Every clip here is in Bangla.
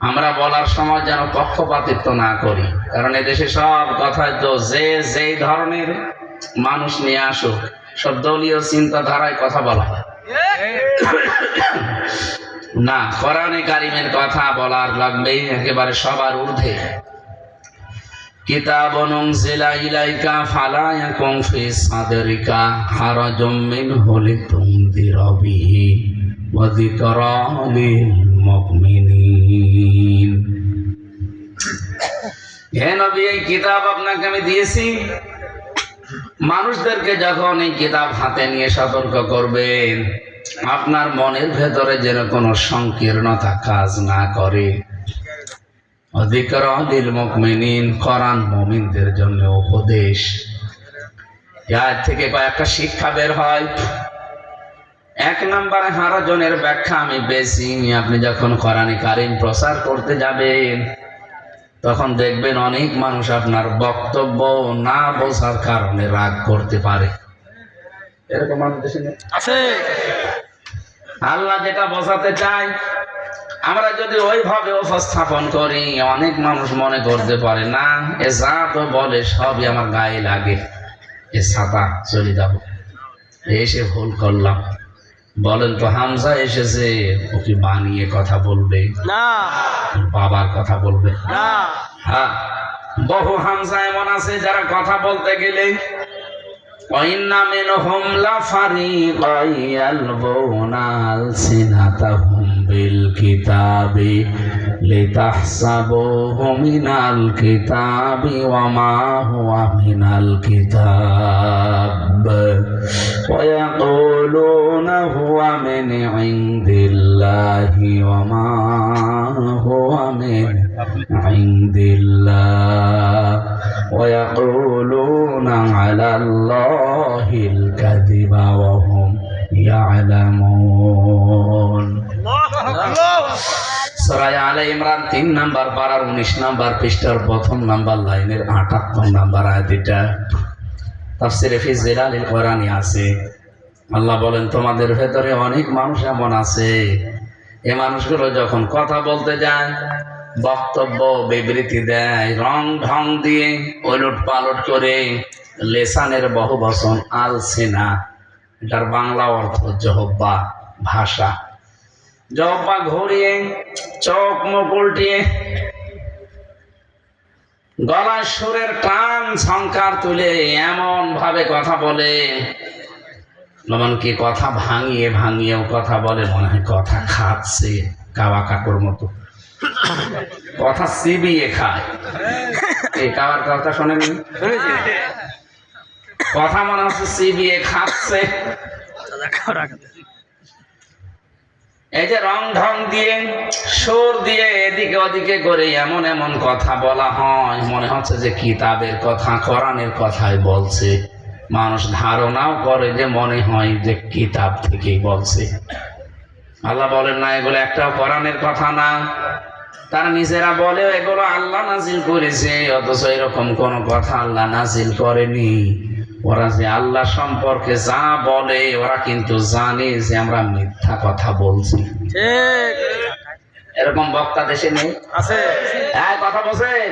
আমরা বলার সময় যেন পক্ষপাতিত্ব না করি, কারণ এদেশে সব কথায় তো যেই ধরনের মানুষ নিয়ে আসুক সব দলীয় চিন্তাধারায় কথা বলা হয় না। কোরআনে কারিমের কথা বলার লাগবে একেবারে সবার ঊর্ধ্বে। কিতাবুন উনজিলা ইলাইকা ফালা ইয়াকুন ফি সাদরিকা হারাজুম মিনহু লিতুনদিরা বিহি ওয়া যিকরা লিল মুমিনিন। হে নবী, এই কিতাব আপনাকে আমি দিয়েছি, মানুষদেরকে যখন এই কিতাব হাতে নিয়ে সতর্ক করবেন, আপনার মনের ভেতরে যেন কোনো সংকীর্ণতা কাজ না করে। যিকরা লিল মুমিনিন, কোরআন মুমিনদের জন্য উপদেশ। এর থেকে কয়েকটা শিক্ষা বের হয়। এক নম্বরে হারাজনের ব্যাখ্যা আমি বেশি। আপনি যখন কোরআনে কারিম প্রচার করতে যাবেন তখন দেখবেন অনেক মানুষ আপনার বক্তব্য না বোঝার কারণে রাগ করতে পারে। এরকম মানুষ আছে। আল্লাহ যেটা বোঝাতে চায় আমরা যদি ওইভাবে উপস্থাপন করি, অনেক মানুষ মনে করতে পারে না এ যা তো বলে সবই আমার গায়ে লাগে, এ ছাতা চলে যাব, এসে ভুল করলাম। বলেন তো হামজা এসেছে, ও কি বানিয়ে কথা বলবে না? বাবার কথা বলবে না? হ্যাঁ, বহু হামজা এমন আছে যারা কথা বলতে গেলে ওয়াইন্না মিনহুম লাফারিকান ইয়ালবুনা আলসিনাতাহুম বিল কিতাবি লিতাহসাবুহু মিনাল কিতাবি ওয়া মা হুয়া মিনাল কিতাব ওয়া ইয়াকুলুনা হুয়া মিন ইনদিল্লাহি ওয়া মা হুয়া মিন ইনদিল্লাহ ওয়া ইয়াকুলুনা আলাল্লাহিল কাযিবা ওয়া হুম ইয়ালামুন। সূরা আলে ইমরান 3 নাম্বার পারার 19 নাম্বার পৃষ্ঠার প্রথম নাম্বার লাইনের 78 নাম্বার আয়াত। এটা তাফসীরে ফি জিলালিল কোরআনে আছে। আল্লাহ বলেন, তোমাদের ভেতরে অনেক মানুষ এমন আছে, এই মানুষগুলো যখন কথা বলতে যায় বক্তব্য বিবৃতি দেয় রং ঢং দিয়ে, ওলট পালট করে। লেসানের বহু বচন আলসিনা, এটার বাংলা অর্থ জহব্বা, ভাষা। জহব্বা ঘুরিয়ে, চোখ মুখ উল্টিয়ে, গলায় সুরের টান ঝংকার তুলে এমন ভাবে কথা বলে, এমনকি কথা ভাঙিয়ে ভাঙিয়েও কথা বলে, মনে হয় কথা খাচ্ছে কাওয়া কাকুর মতো, কথা চিবিয়ে খায়। এই কাওয়ার কথা শোনেনি? কথা মনে হচ্ছে চিবিয়ে খাচ্ছে। এই যে রং ঢং দিয়ে, সুর দিয়ে, এদিকে ওদিকে করে এমন এমন কথা বলা হয়, মনে হচ্ছে যে কিতাবের কথা, কোরআনের কথাই বলছে। মানুষ ধারণাও করে যে মনে হয় যে কিতাব থেকেই বলছে। আল্লাহ বলেন না এগুলো একটাও কোরআনের কথা না। তারা নিজেরা বলে এগুলো আল্লাহ নাজিল করেছে, অথচ এরকম কোন কথা আল্লাহ নাজিল করেনি। ওরা যে আল্লাহ সম্পর্কে যা বলে ওরা কিন্তু জানে যে আমরা মিথ্যা কথা বলছি। এরকম বক্তা দেশে নেই? আছে। হ্যাঁ, কথা বলছেন।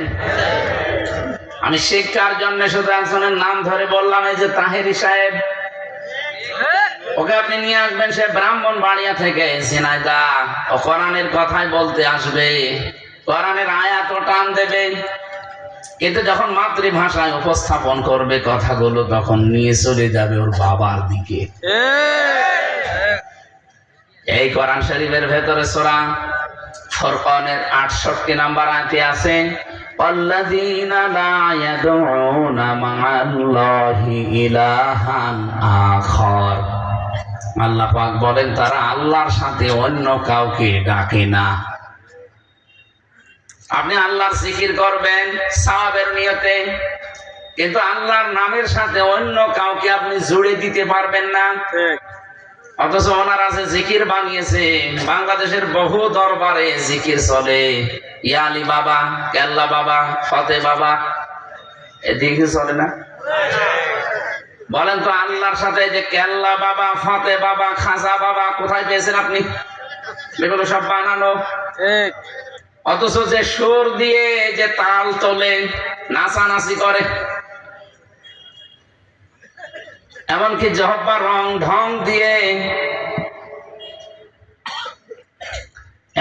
আমি শিক্ষার জন্য শুধু একজনের নাম ধরে বললাম, এই যে তাহেরি সাহেব, ওকে আপনি নিয়ে আসবেন, সে ব্রাহ্মণবাড়িয়া থেকে ঝিনাইদহ, ও কোরআনের কথাই বলতে আসবে, কোরআনের আয়াত টান দেবে, কিন্তু যখন মাতৃভাষায় উপস্থাপন করবে কথাগুলো তখন নিয়ে চলে যাবে ওর বাবার দিকে। এই কোরআন শরীফের ভেতরে সূরা ফুরকানের 68 নাম্বার আয়াতে আছে, ওয়াল্লাযীনা লা ইয়াদউনা মা'আল্লাহি ইলাহান আখার। আল্লাহ পাক বলেন তারা আল্লাহর সাথে অন্য কাউকে ডাকে না। আপনি আল্লাহর জিকির করবেন সওয়াবের নিয়তে, কিন্তু আল্লাহর নামের সাথে অন্য কাউকে আপনি জুড়ে দিতে পারবেন না। অথচ ওনারা যে জিকির বানিয়েছে, বাংলাদেশের বহু দরবারে জিকির চলে, ইয়া আলী বাবা, কেল্লা বাবা, ফতে বাবা, এদিকে চলে না? বলেন তো আল্লাহর সাথে যে কেল্লা বাবা, ফতে বাবা, খাজা বাবা কোথায় পেয়েছেন আপনি? এগুলো সব বানানো। ঠিক। অথচ যে সুর দিয়ে যে তাল তোলে, নাচানাচি করে, এমনকি জহব্বা রং ঢং দিয়ে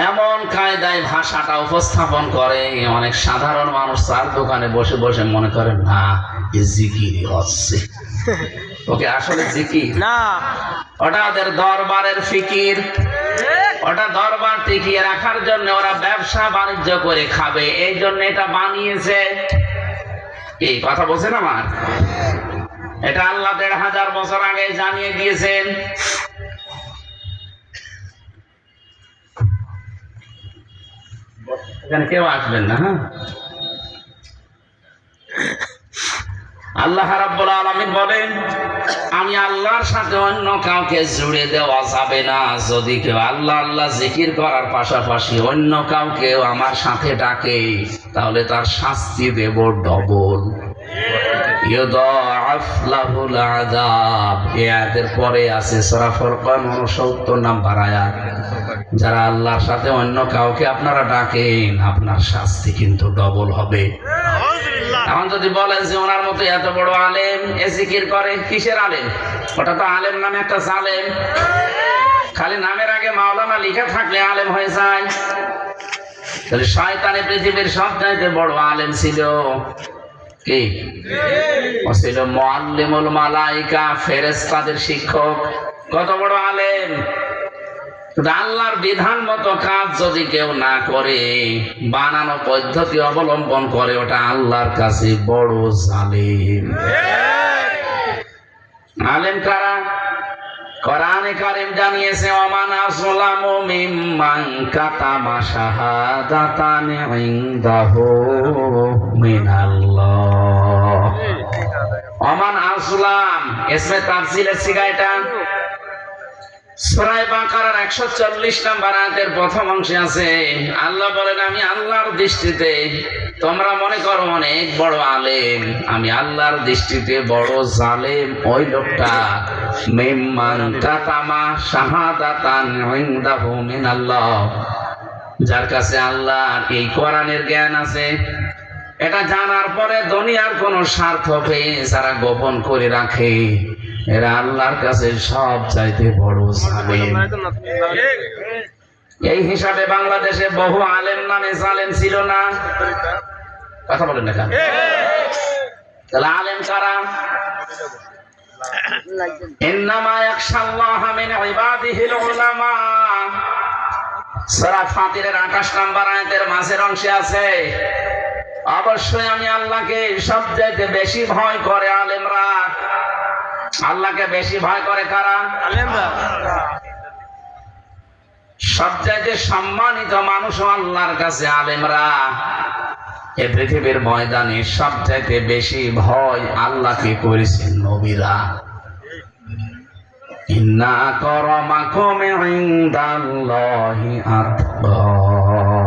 এমন কায়দায় ভাষাটা উপস্থাপন করে, অনেক সাধারণ মানুষ চার দোকানে বসে বসে মনে করে না জিকিরই হচ্ছে। ওকে আসলে জিকির না, ওটা ওদের দরবারের ফিকির। ওটা দরবার টিকিয়ে রাখার জন্য ওরা ব্যবসা বাণিজ্য করে খাবে, এই জন্য এটা বানিয়েছে। এই কথা বলছেন আমার? এটা আল্লাহ ১৫০০ বছর আগে জানিয়ে দিয়েছেন। এখানে কেউ আসবেন না, হ্যাঁ? আল্লাহ রাব্বুল আলামিন বলেন, আমি আল্লাহর সাথে অন্য কাউকে জুড়ে দেওয়া যাবে না। যদি কেউ আল্লাহ আল্লাহ জিকির করার পাশাপাশি অন্য কাউকেও আমার সাথে ডাকে, তাহলে তার শাস্তি দেব ডবল। ইউদাআফ লাহুল আযাব। এই আয়াতের পরে আছে সূরা ফুরকান 69 নম্বর আয়াত। যারা আল্লাহর সাথে অন্য কাউকে আপনারা ডাকেন, আপনার শাস্তি কিন্তু ডবল হবে। এখন যদি বলেন যে ওনার মতো এত বড় আলেম এ জিকির করে, কিসের আলেম? ওটা তো আলেম নামে একটা জালেম। খালি নামের আগে মাওলানা লিখে থাকলে আলেম হয়ে যায়। তাহলে শয়তানে পৃথিবীর সবচাইতে বড় আলেম ছিল কি? ও ছিল মুআল্লিমুল মালায়েকা, ফেরেশতাদের শিক্ষক। কত বড় আলেম! আল্লাহর বিধান মতো কাজ যদি কেউ না করে, বানানো পদ্ধতি অবলম্বন করে, ওটা আল্লাহর কাছে বড় জালিম। আলেম কারা? কোরআনে কারীম জানিয়েছে, ওমান আযলামু মিম্মান কাতামা শাহাদাতান ইনদাহু মিনাল্লাহ। ওমান আযলাম ইসমে তাফসীলের সিগা এটা। সূরা বাকারার 140 নম্বর আয়াতের প্রথম অংশে আছে, আল্লাহ বলেন, আমি আল্লাহর দৃষ্টিতে, তোমরা মনে করো অনেক বড় আলেম, আমি আল্লাহর দৃষ্টিতে বড় জালেম ওই লোকটা মিম্মান কাতামা শাহাদাতান ইনদাহু মিনাল্লাহ, যার কাছে আল্লাহর এই কোরআনের জ্ঞান আছে। এটা জানার পরে দুনিয়ার কোন স্বার্থ পেয়ে যারা গোপন করে রাখে, এরা আল্লাহর কাছে সব চাইতে বড় জালেম। এই হিসাবে বাংলাদেশে বহু আলেম নামে জালেম ছিল না? কথা বলেন না কেন? তাহলে আলেম কারা? ইন্নামা ইয়াখশাল্লাহা মিন ইবাদিহিল উলামা। সূরা ফাতিরের 28 নম্বর আয়াতের মাঝের অংশে আছে, অবশ্যই আমি আল্লাহকে সবচাইতে বেশি ভয় করে আলেমরা। আল্লাহকে বেশি ভয় করে কারা? আলেমরা। সবচাইতে সম্মানিত মানুষ আল্লাহর কাছে আলেমরা। এই পৃথিবীর ময়দানে সবচাইতে বেশি ভয় আল্লাহকে করেছেন নবীরা। ইন্না আকরামাকুম ইনদাল্লাহি আতকাকুম।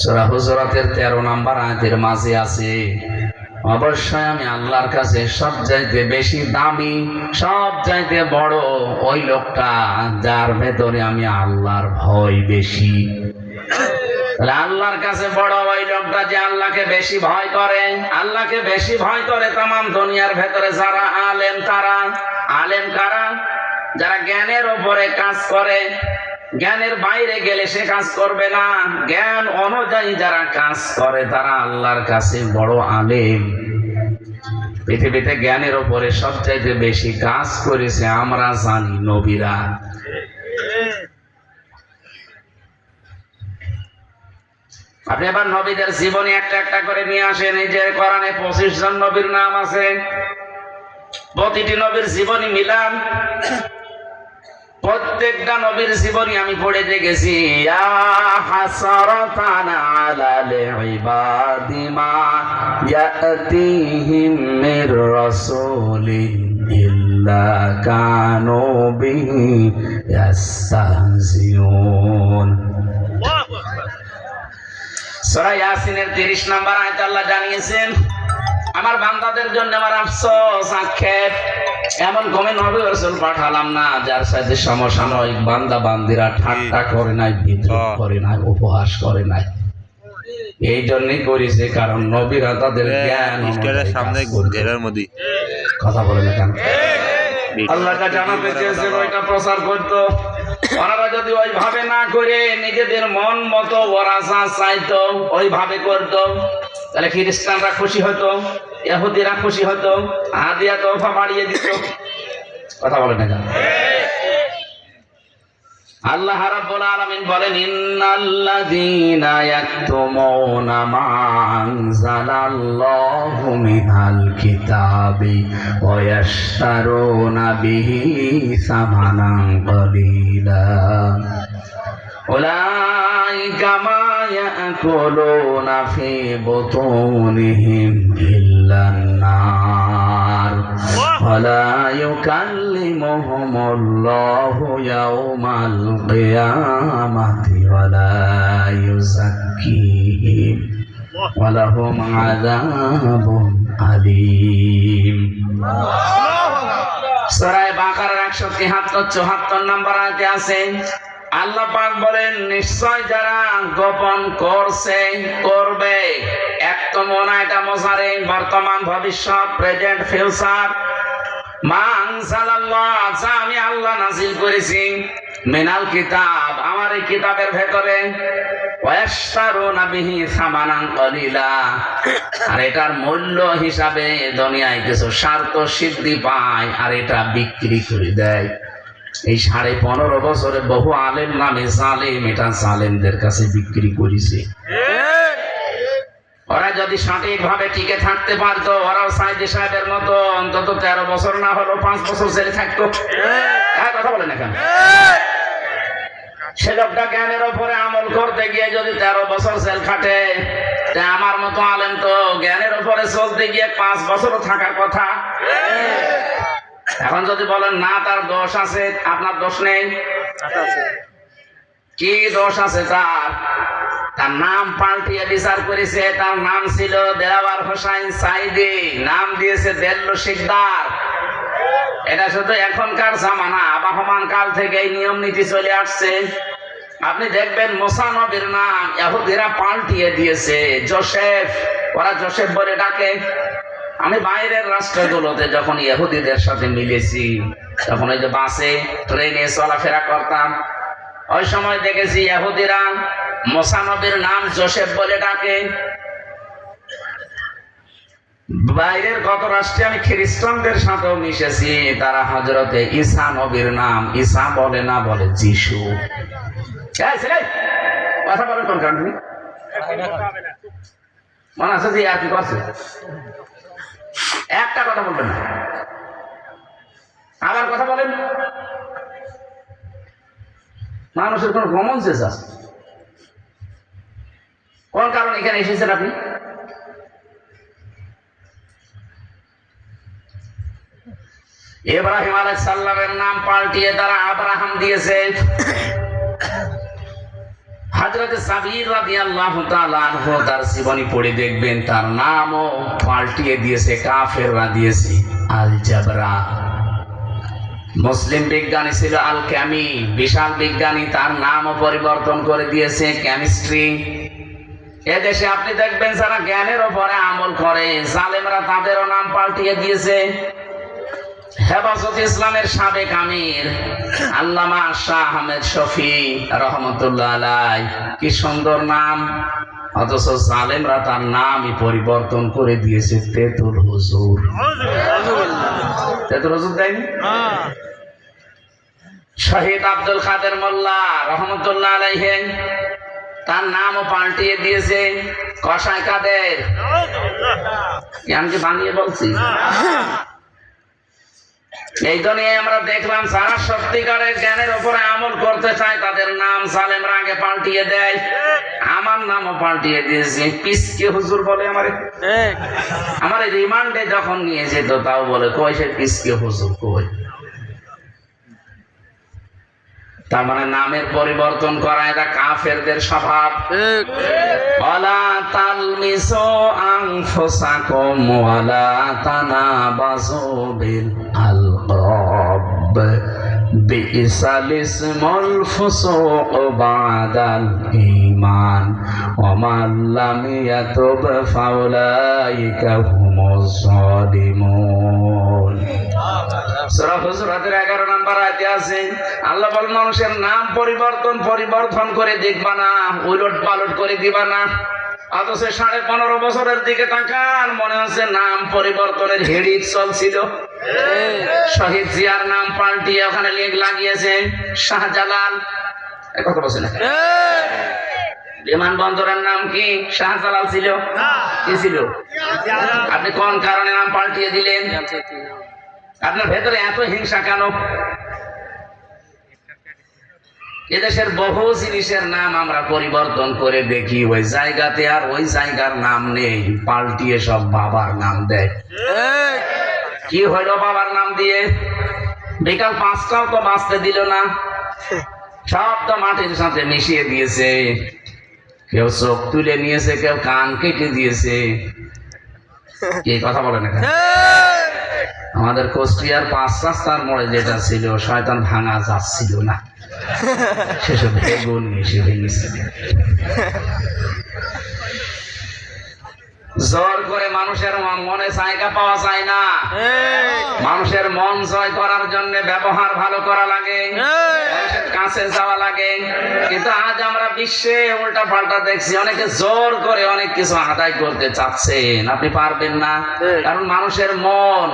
সূরা হুজুরাতের 13 নম্বর আয়াতের মাঝে আছে, অবশ্যই আমি আল্লাহর কাছে সবচাইতে বেশি দামি, সবচাইতে বড় ওই লোকটা যার ভেতরে আমি আল্লাহর ভয় বেশি। আল্লাহর কাছে বড় ওই লোকটা যে আল্লাহকে বেশি ভয় করে। আল্লাহকে বেশি ভয় করে তামাম দুনিয়ার ভেতরে যারা আলেম, তারা আলেম কারা? যারা জ্ঞানের উপরে কাজ করে, জ্ঞানের বাইরে গেলে সে কাজ করবে না, জ্ঞান অনুযায়ী যারা কাজ করে তারা আল্লাহর কাছে বড় আলেম। পৃথিবীতে জ্ঞানের উপরে সবচাইতে বেশি কাজ করেছে আমরা জানি নবীরা। আপনি এবার নবীদের জীবনী একটা একটা করে নিয়ে আসেন। এই যে কোরআনে 25 জন নবীর নাম আছে, প্রতিটি নবীর জীবনী মিলান। প্রত্যেকটা নবীর জীবনী আমি পড়ে দেখেছি। ইয়া হাসারাতান আলাল ইবাদি মা ইয়াতিহিম মির রাসূলিন ইল্লা কানু বিহি ইস্তাহজিউন। সূরা ইয়াসিনের 30 নম্বর আয়াতে আল্লাহ জানিয়েছেন, আমার বান্দাদের জন্য আমার আফসোস আক্ষেপ, এমন কোন নবী রাসূল পাঠালাম না যার সাথে সমসাময়িক বান্দা বান্দিরা ঠাট্টা করে নাই, বিদ্রুপ করে নাই, উপহাস করে নাই। এই জন্যই করেছে কারণ নবীরা তাদের জ্ঞান সামনে কথা বলে না কেন আল্লাহকে জানাতে চেয়েছিল, ওইটা প্রচার করতো। ওনারা যদি ওইভাবে না করে নিজেদের মন মতো ওরা যা চাইতো ওইভাবে করতো, তাহলে খ্রিস্টানরা খুশি হতো, ইহুদিরা খুশি হতো, হাদিয়া তোফা বাড়িয়ে দিত। কথা বলে না কেন? আল্লাহ রাব্বুল আলামিন বলেন, ইন্নাল্লাযীনা ইয়াকতুমুনা মা আনজালাল্লাহু মিনাল কিতাবি ওয়া ইয়াশতারুনা বিহি সামানান কালীলা উলাইকা মা ইয়াকুলুনা ফি বুতুনিহিম ইল্লান নার ولا يكلمهم الله يوم القيامة ولا يزكيهم ولهم عذاب أليم সূরা বাকারার 173-74 নম্বর আয়াতে আছে, আল্লাহ পাক বলেন, নিশ্চয় যারা গোপন করছে করবে। একতমনা এটা মোজারে, বর্তমান ভবিষ্যৎ, প্রেজেন্ট ফিউচার। মা আনজালাল্লাহ, যা আমি আল্লাহ নাযিল করেছি, মিনাল কিতাব, আমার এই কিতাবের ভেতরে, ওয়াশতারুনা বিহি সামানান কালীলা, আর এটার মূল্য হিসাবে দুনিয়ায় কিছু স্বার্থ সিদ্ধি পায় আর এটা বিক্রি করে দেয়। এই 15.5 বছরে বহু আলেম নামে জালেম এটা জালেমদের কাছে বিক্রি করেছে। ওরা যদি সঠিকভাবে টিকে থাকতে পারতো, ওরাও সাইদি সাহেবের মতো অন্তত 13 বছর না হলো 5 বছর জেলে থাকতো। কথা বলে না কেন? সে লোকটা জ্ঞানের উপরে আমল করতে গিয়ে যদি 13 বছর জেল খাটে, আমার মতো আলেম তো জ্ঞানের উপরে চলতে গিয়ে 5 বছরও থাকার কথা। এখন যদি বলেন না তার দোষ আছে, আপনার দোষ নেই। কি দোষ আছে তার? তার নাম পাল্টিয়ে বিচার করেছে। তার নাম ছিল দেলাওয়ার হোসাইন সাইদি, নাম দিয়েছে দেল্লো শিকদার। এটা শুধু এখনকার জামানা, আবহমান কাল থেকে এই নিয়ম নীতি চলে আসছে। আপনি দেখবেন মুসা নবীর নাম ইহুদিরা পাল্টিয়ে দিয়েছে জোসেফ, ওরা জোসেফ বলে ডাকে। আমি বাইরের রাষ্ট্রগুলোতে যখন ইহুদিদের সাথে মিলেছি, তখন ওই যে বাসে ট্রেনে চলাফেরা করতাম, ওই সময় দেখেছি ইহুদিরা মুসা নবীর নাম জোসেফ বলে ডাকে। বাইরের কত রাষ্ট্রে আমি খ্রিস্টানদের সাথেও মিশেছি, তারা হযরতে ঈসা নবীর নাম ঈসা বলে না, বলে যিশু। কথা বলেন কোন কারণে? মনে আছে যে আর কি করছে? একটা কথা বলবেন না, আবার কথা বলেন। মানুষের কোন কমন সেন্স আছে? কোন কারণে এখানে এসেছেন আপনি? ইব্রাহিম আলাইহিস সালামের নাম পাল্টিয়ে তারা আব্রাহাম দিয়েছে। হযরত সাবির রাদিয়াল্লাহু তাআলা আনহু তার জীবনী পড়ে দেখবেন, তার নামও পাল্টিয়ে দিয়েছে, কাফেররা দিয়েছে আল জাবরা। মুসলিম বিজ্ঞানী ছিল আল ক্যামি, বিশাল বিজ্ঞানী, তার নামও পরিবর্তন করে দিয়েছে কেমিস্ট্রি। এদেশে আপনি দেখবেন যারা জ্ঞানের উপরে আমল করে, জালেমরা তাদেরও নাম পাল্টিয়ে দিয়েছে। হেফাজত ইসলামের সাবেক আমির আল্লামা শাহ আহমেদ শফি রহমতুল্লাহ আলাইহি, কি সুন্দর নাম, অথচ জালেমরা তার নামই পরিবর্তন করে দিয়েছে তেতুল হুজুর। তেতুল হুজুর দেয়নি? শহীদ আব্দুল কাদের মোল্লা রহমতুল্লাহ আলাইহি, তার নামও পাল্টিয়ে দিয়েছে কসাই কাদের। আমি কি বানিয়ে বলছি? এই দুনিয়ায় আমরা দেখলাম যারা সত্যিকারের জ্ঞানের উপরে আমল করতে চায় তাদের নাম জালেমরা আগে পাল্টিয়ে দেয়। আমার নামও পাল্টিয়ে দিয়েছে, পিসকে হুজুর বলে। আমার রিমান্ডে যখন নিয়ে যেত তাও বলে কই সে পিসকে হুজুর কই। তার মানে নামের পরিবর্তন করা এটা কাফেরদের স্বভাব। ওয়ালা তালমিসু আনফুসাকুম ওয়ালা তানাবাযু বিল আলকাব বিইসাল ইসমুল ফুসুক বাদাল ঈমান ওয়া মান লাম ইয়াতুব ফাউলাইকা হুমুজ যালিমুন। সূরা হুজুরাতের 11 নম্বর আয়াতে আছে আল্লাহ বলেন মানুষের নাম পরিবর্তন করে দেখবা না, উলট পালট করে দিবা না। অথচ 15.5 বছরের দিকে তাকান, মনে হচ্ছে নাম পরিবর্তনের হিড়িক চলছিল। শহীদ জিয়ার নাম পাল্টিয়ে ওখানে লেখ লাগিয়েছেন শাহজালাল। কথা বলছে না? বিমানবন্দরের নাম কি শাহজালাল ছিল? কি ছিল? আপনি কোন কারণে নাম পাল্টিয়ে দিলেন? আপনার ভেতরে এত হিংসা কেন? এদেশের বহু জিনিসের নাম আমরা পরিবর্তন করে দেখি, ওই জায়গাতে আর ওই জায়গার নাম নেই, পাল্টিয়ে সব বাবার নাম দেয়। কি হইল বাবার নাম দিয়ে? বিকাল 5টাও তো বাঁচতে দিল না, সব তো মাটির সাথে মিশিয়ে দিয়েছে। কেউ চোখ তুলে নিয়েছে, কেউ কান কেটে দিয়েছে। কি কথা বলেন এখানে? আমাদের কুষ্টিয়ার 5 রাস্তার মোড়ে যেটা ছিল, শয়তান ভাঙা যাচ্ছিল না, সেসব বেগুন এসে ভেঙেছে। জোর করে মানুষের মনে জায়গা পাওয়া যায় না। মানুষের মন জয় করার জন্য ব্যবহার ভালো করা লাগে, মানুষের কাছে যাওয়া লাগে। কিন্তু আজ আমরা বিশ্বে উল্টা পাল্টা দেখছি, অনেকে জোর করে অনেক কিছু আদায় করতে চাচ্ছেন, আপনি পারবেন না। কারণ মানুষের মন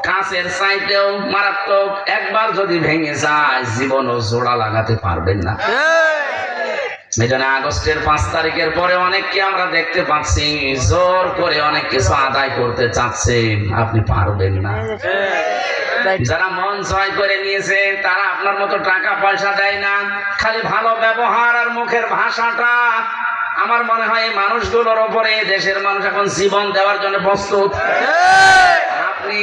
কাছের চাইতেও মারাত্মক, একবার যদি ভেঙে যায় জীবনও জোড়া লাগাতে পারবেন না। এই জন্য আগস্টের 5 তারিখের পরে অনেককে আমরা দেখতে পাচ্ছি জোর করে অনেক কিছু আদায় করতে চাচ্ছেন, আপনি পারবেন না। যারা মন জয় করে নিয়েছে তারা আপনার মতো টাকা পয়সা দেয় না, খালি ভালো ব্যবহার আর মুখের ভাষাটা। আমার মনে হয় এই মানুষগুলোর ওপরে দেশের মানুষ এখন জীবন দেওয়ার জন্য প্রস্তুত। আপনি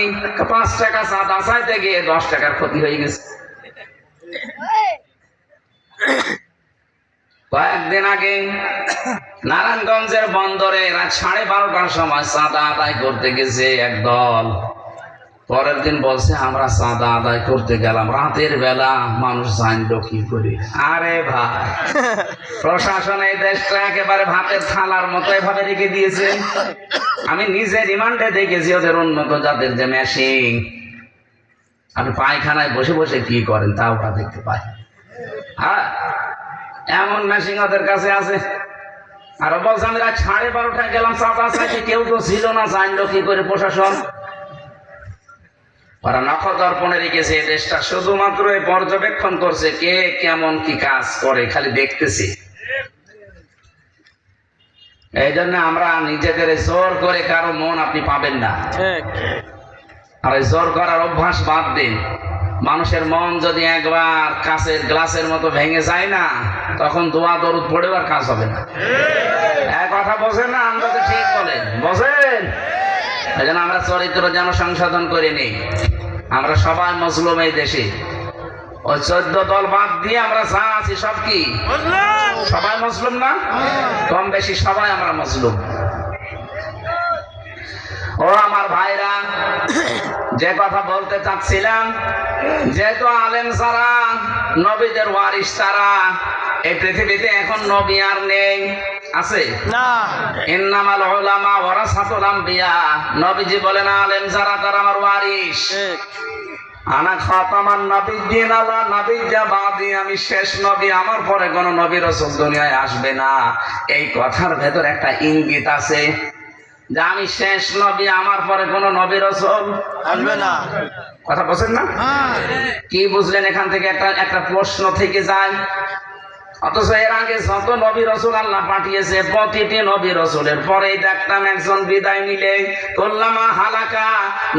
5 টাকা চাঁদা চাইতে গিয়ে 10 টাকার ক্ষতি হয়ে গেছে। কয়েকদিন আগে নারায়ণগঞ্জের বন্দরে রাত 12:30টার সময় চাঁদা আদায় করতে গেছে একদল। পরের দিন বলছে আমরা চাঁদা আদায় করতে গেলাম, রাতের বেলা মানুষ জানলো কি করে? আরে ভাই, প্রশাসন এই দেশটা একেবারে ভাতের থালার মতো এভাবে রেখে দিয়েছে। আমি নিজে রিমান্ডে দেখেছি ওদের উন্নত জাতের যে মেশিন, আপনি পায়খানায় বসে বসে কি করেন তা ওরা দেখতে পায়। হ্যাঁ, এমন মেশিন ওদের কাছে আছে। আর বলছে আমি রাত 12:30টায় গেলাম চাঁদা চাইতে, কেউ তো ছিল না, জানলো কি করে প্রশাসন? ওরা নখদর্পণে রেখেছে এই দেশটা, শুধুমাত্র পর্যবেক্ষণ করছে কে কেমন কি কাজ করে, খালি দেখতেছি। এই জন্য আমরা নিজেদের জোর করে কারো মন আপনি পাবেন না। আর জোর করার অভ্যাস বাদ দিন। মানুষের মন যদি একবার কাঁচের গ্লাসের মতো ভেঙে যায় না, তখন দোয়া দরুদ পড়েও আর কাজ হবে না। এক কথা বোঝেন না? আমরা তো ঠিক বলেন, বোঝেন? এই জন্য আমরা চরিত্র যেন সংশোধন করে নিই। আমরা সবাই মুসলিম এই দেশে, ওই 14 দল বাদ দিয়ে আমরা যা আছি সব কি সবাই মুসলিম না? কম বেশি সবাই আমরা মুসলিম। ও আমার ভাইরা, যে কথা বলতে চাচ্ছিলাম, যেহেতু আলেম যারা নবীদের ওয়ারিস, তারা এই পৃথিবীতে এখন নবী আর নেই, আছে না? ইন্নামাল উলামা ওয়ারাসাতুল আমবিয়া, নবীজি বলেন আলেম যারা তারা আমার ওয়ারিস। আনা খাতামান নাবিয়্যিন আলা নাবিয়্যা বাদি, আমি শেষ নবী, আমার পরে কোন নবী রাসূল দুনিয়ায় আসবে না। এই কথার ভেতর একটা ইঙ্গিত আছে যে আমি শেষ নবী, আমার পরে কোন নবী রাসূল আসবে না। কথা বলছেন না? কি বুঝলেন এখান থেকে? একটা প্রশ্ন থেকে যায়। অথচ এর আগে যত নবী রাসূল আল্লাহ পাঠিয়েছে, প্রতিটি নবী রাসূলের পরেই দেখতাম একজন বিদায় নিলে কুল্লামা হালাকা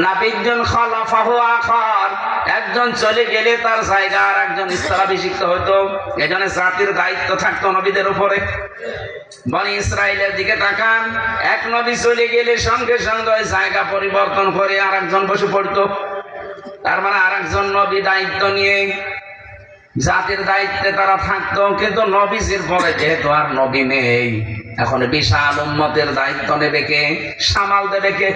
নাবিয়্যুন খালাফাহু আখার, একজন চলে গেলে তার জায়গা আর একজন স্থলাভিষিক্ত হতো। এজন্য জাতির দায়িত্ব থাকতো নবীদের উপরে। বনি ইসরাইলের দিকে তাকান, এক নবী চলে গেলে সঙ্গে সঙ্গে ওই জায়গা পরিবর্তন করে আর একজন বসে পড়তো। তার মানে আর একজন নবী দায়িত্ব নিয়ে জাতির দায়িত্বে তারা থাকতো, কিন্তু নবীজির পরে যেহেতু আর নবী নেই, এখন বিশাল উম্মতের দায়িত্ব নেবে কে, সামাল দেবে কে?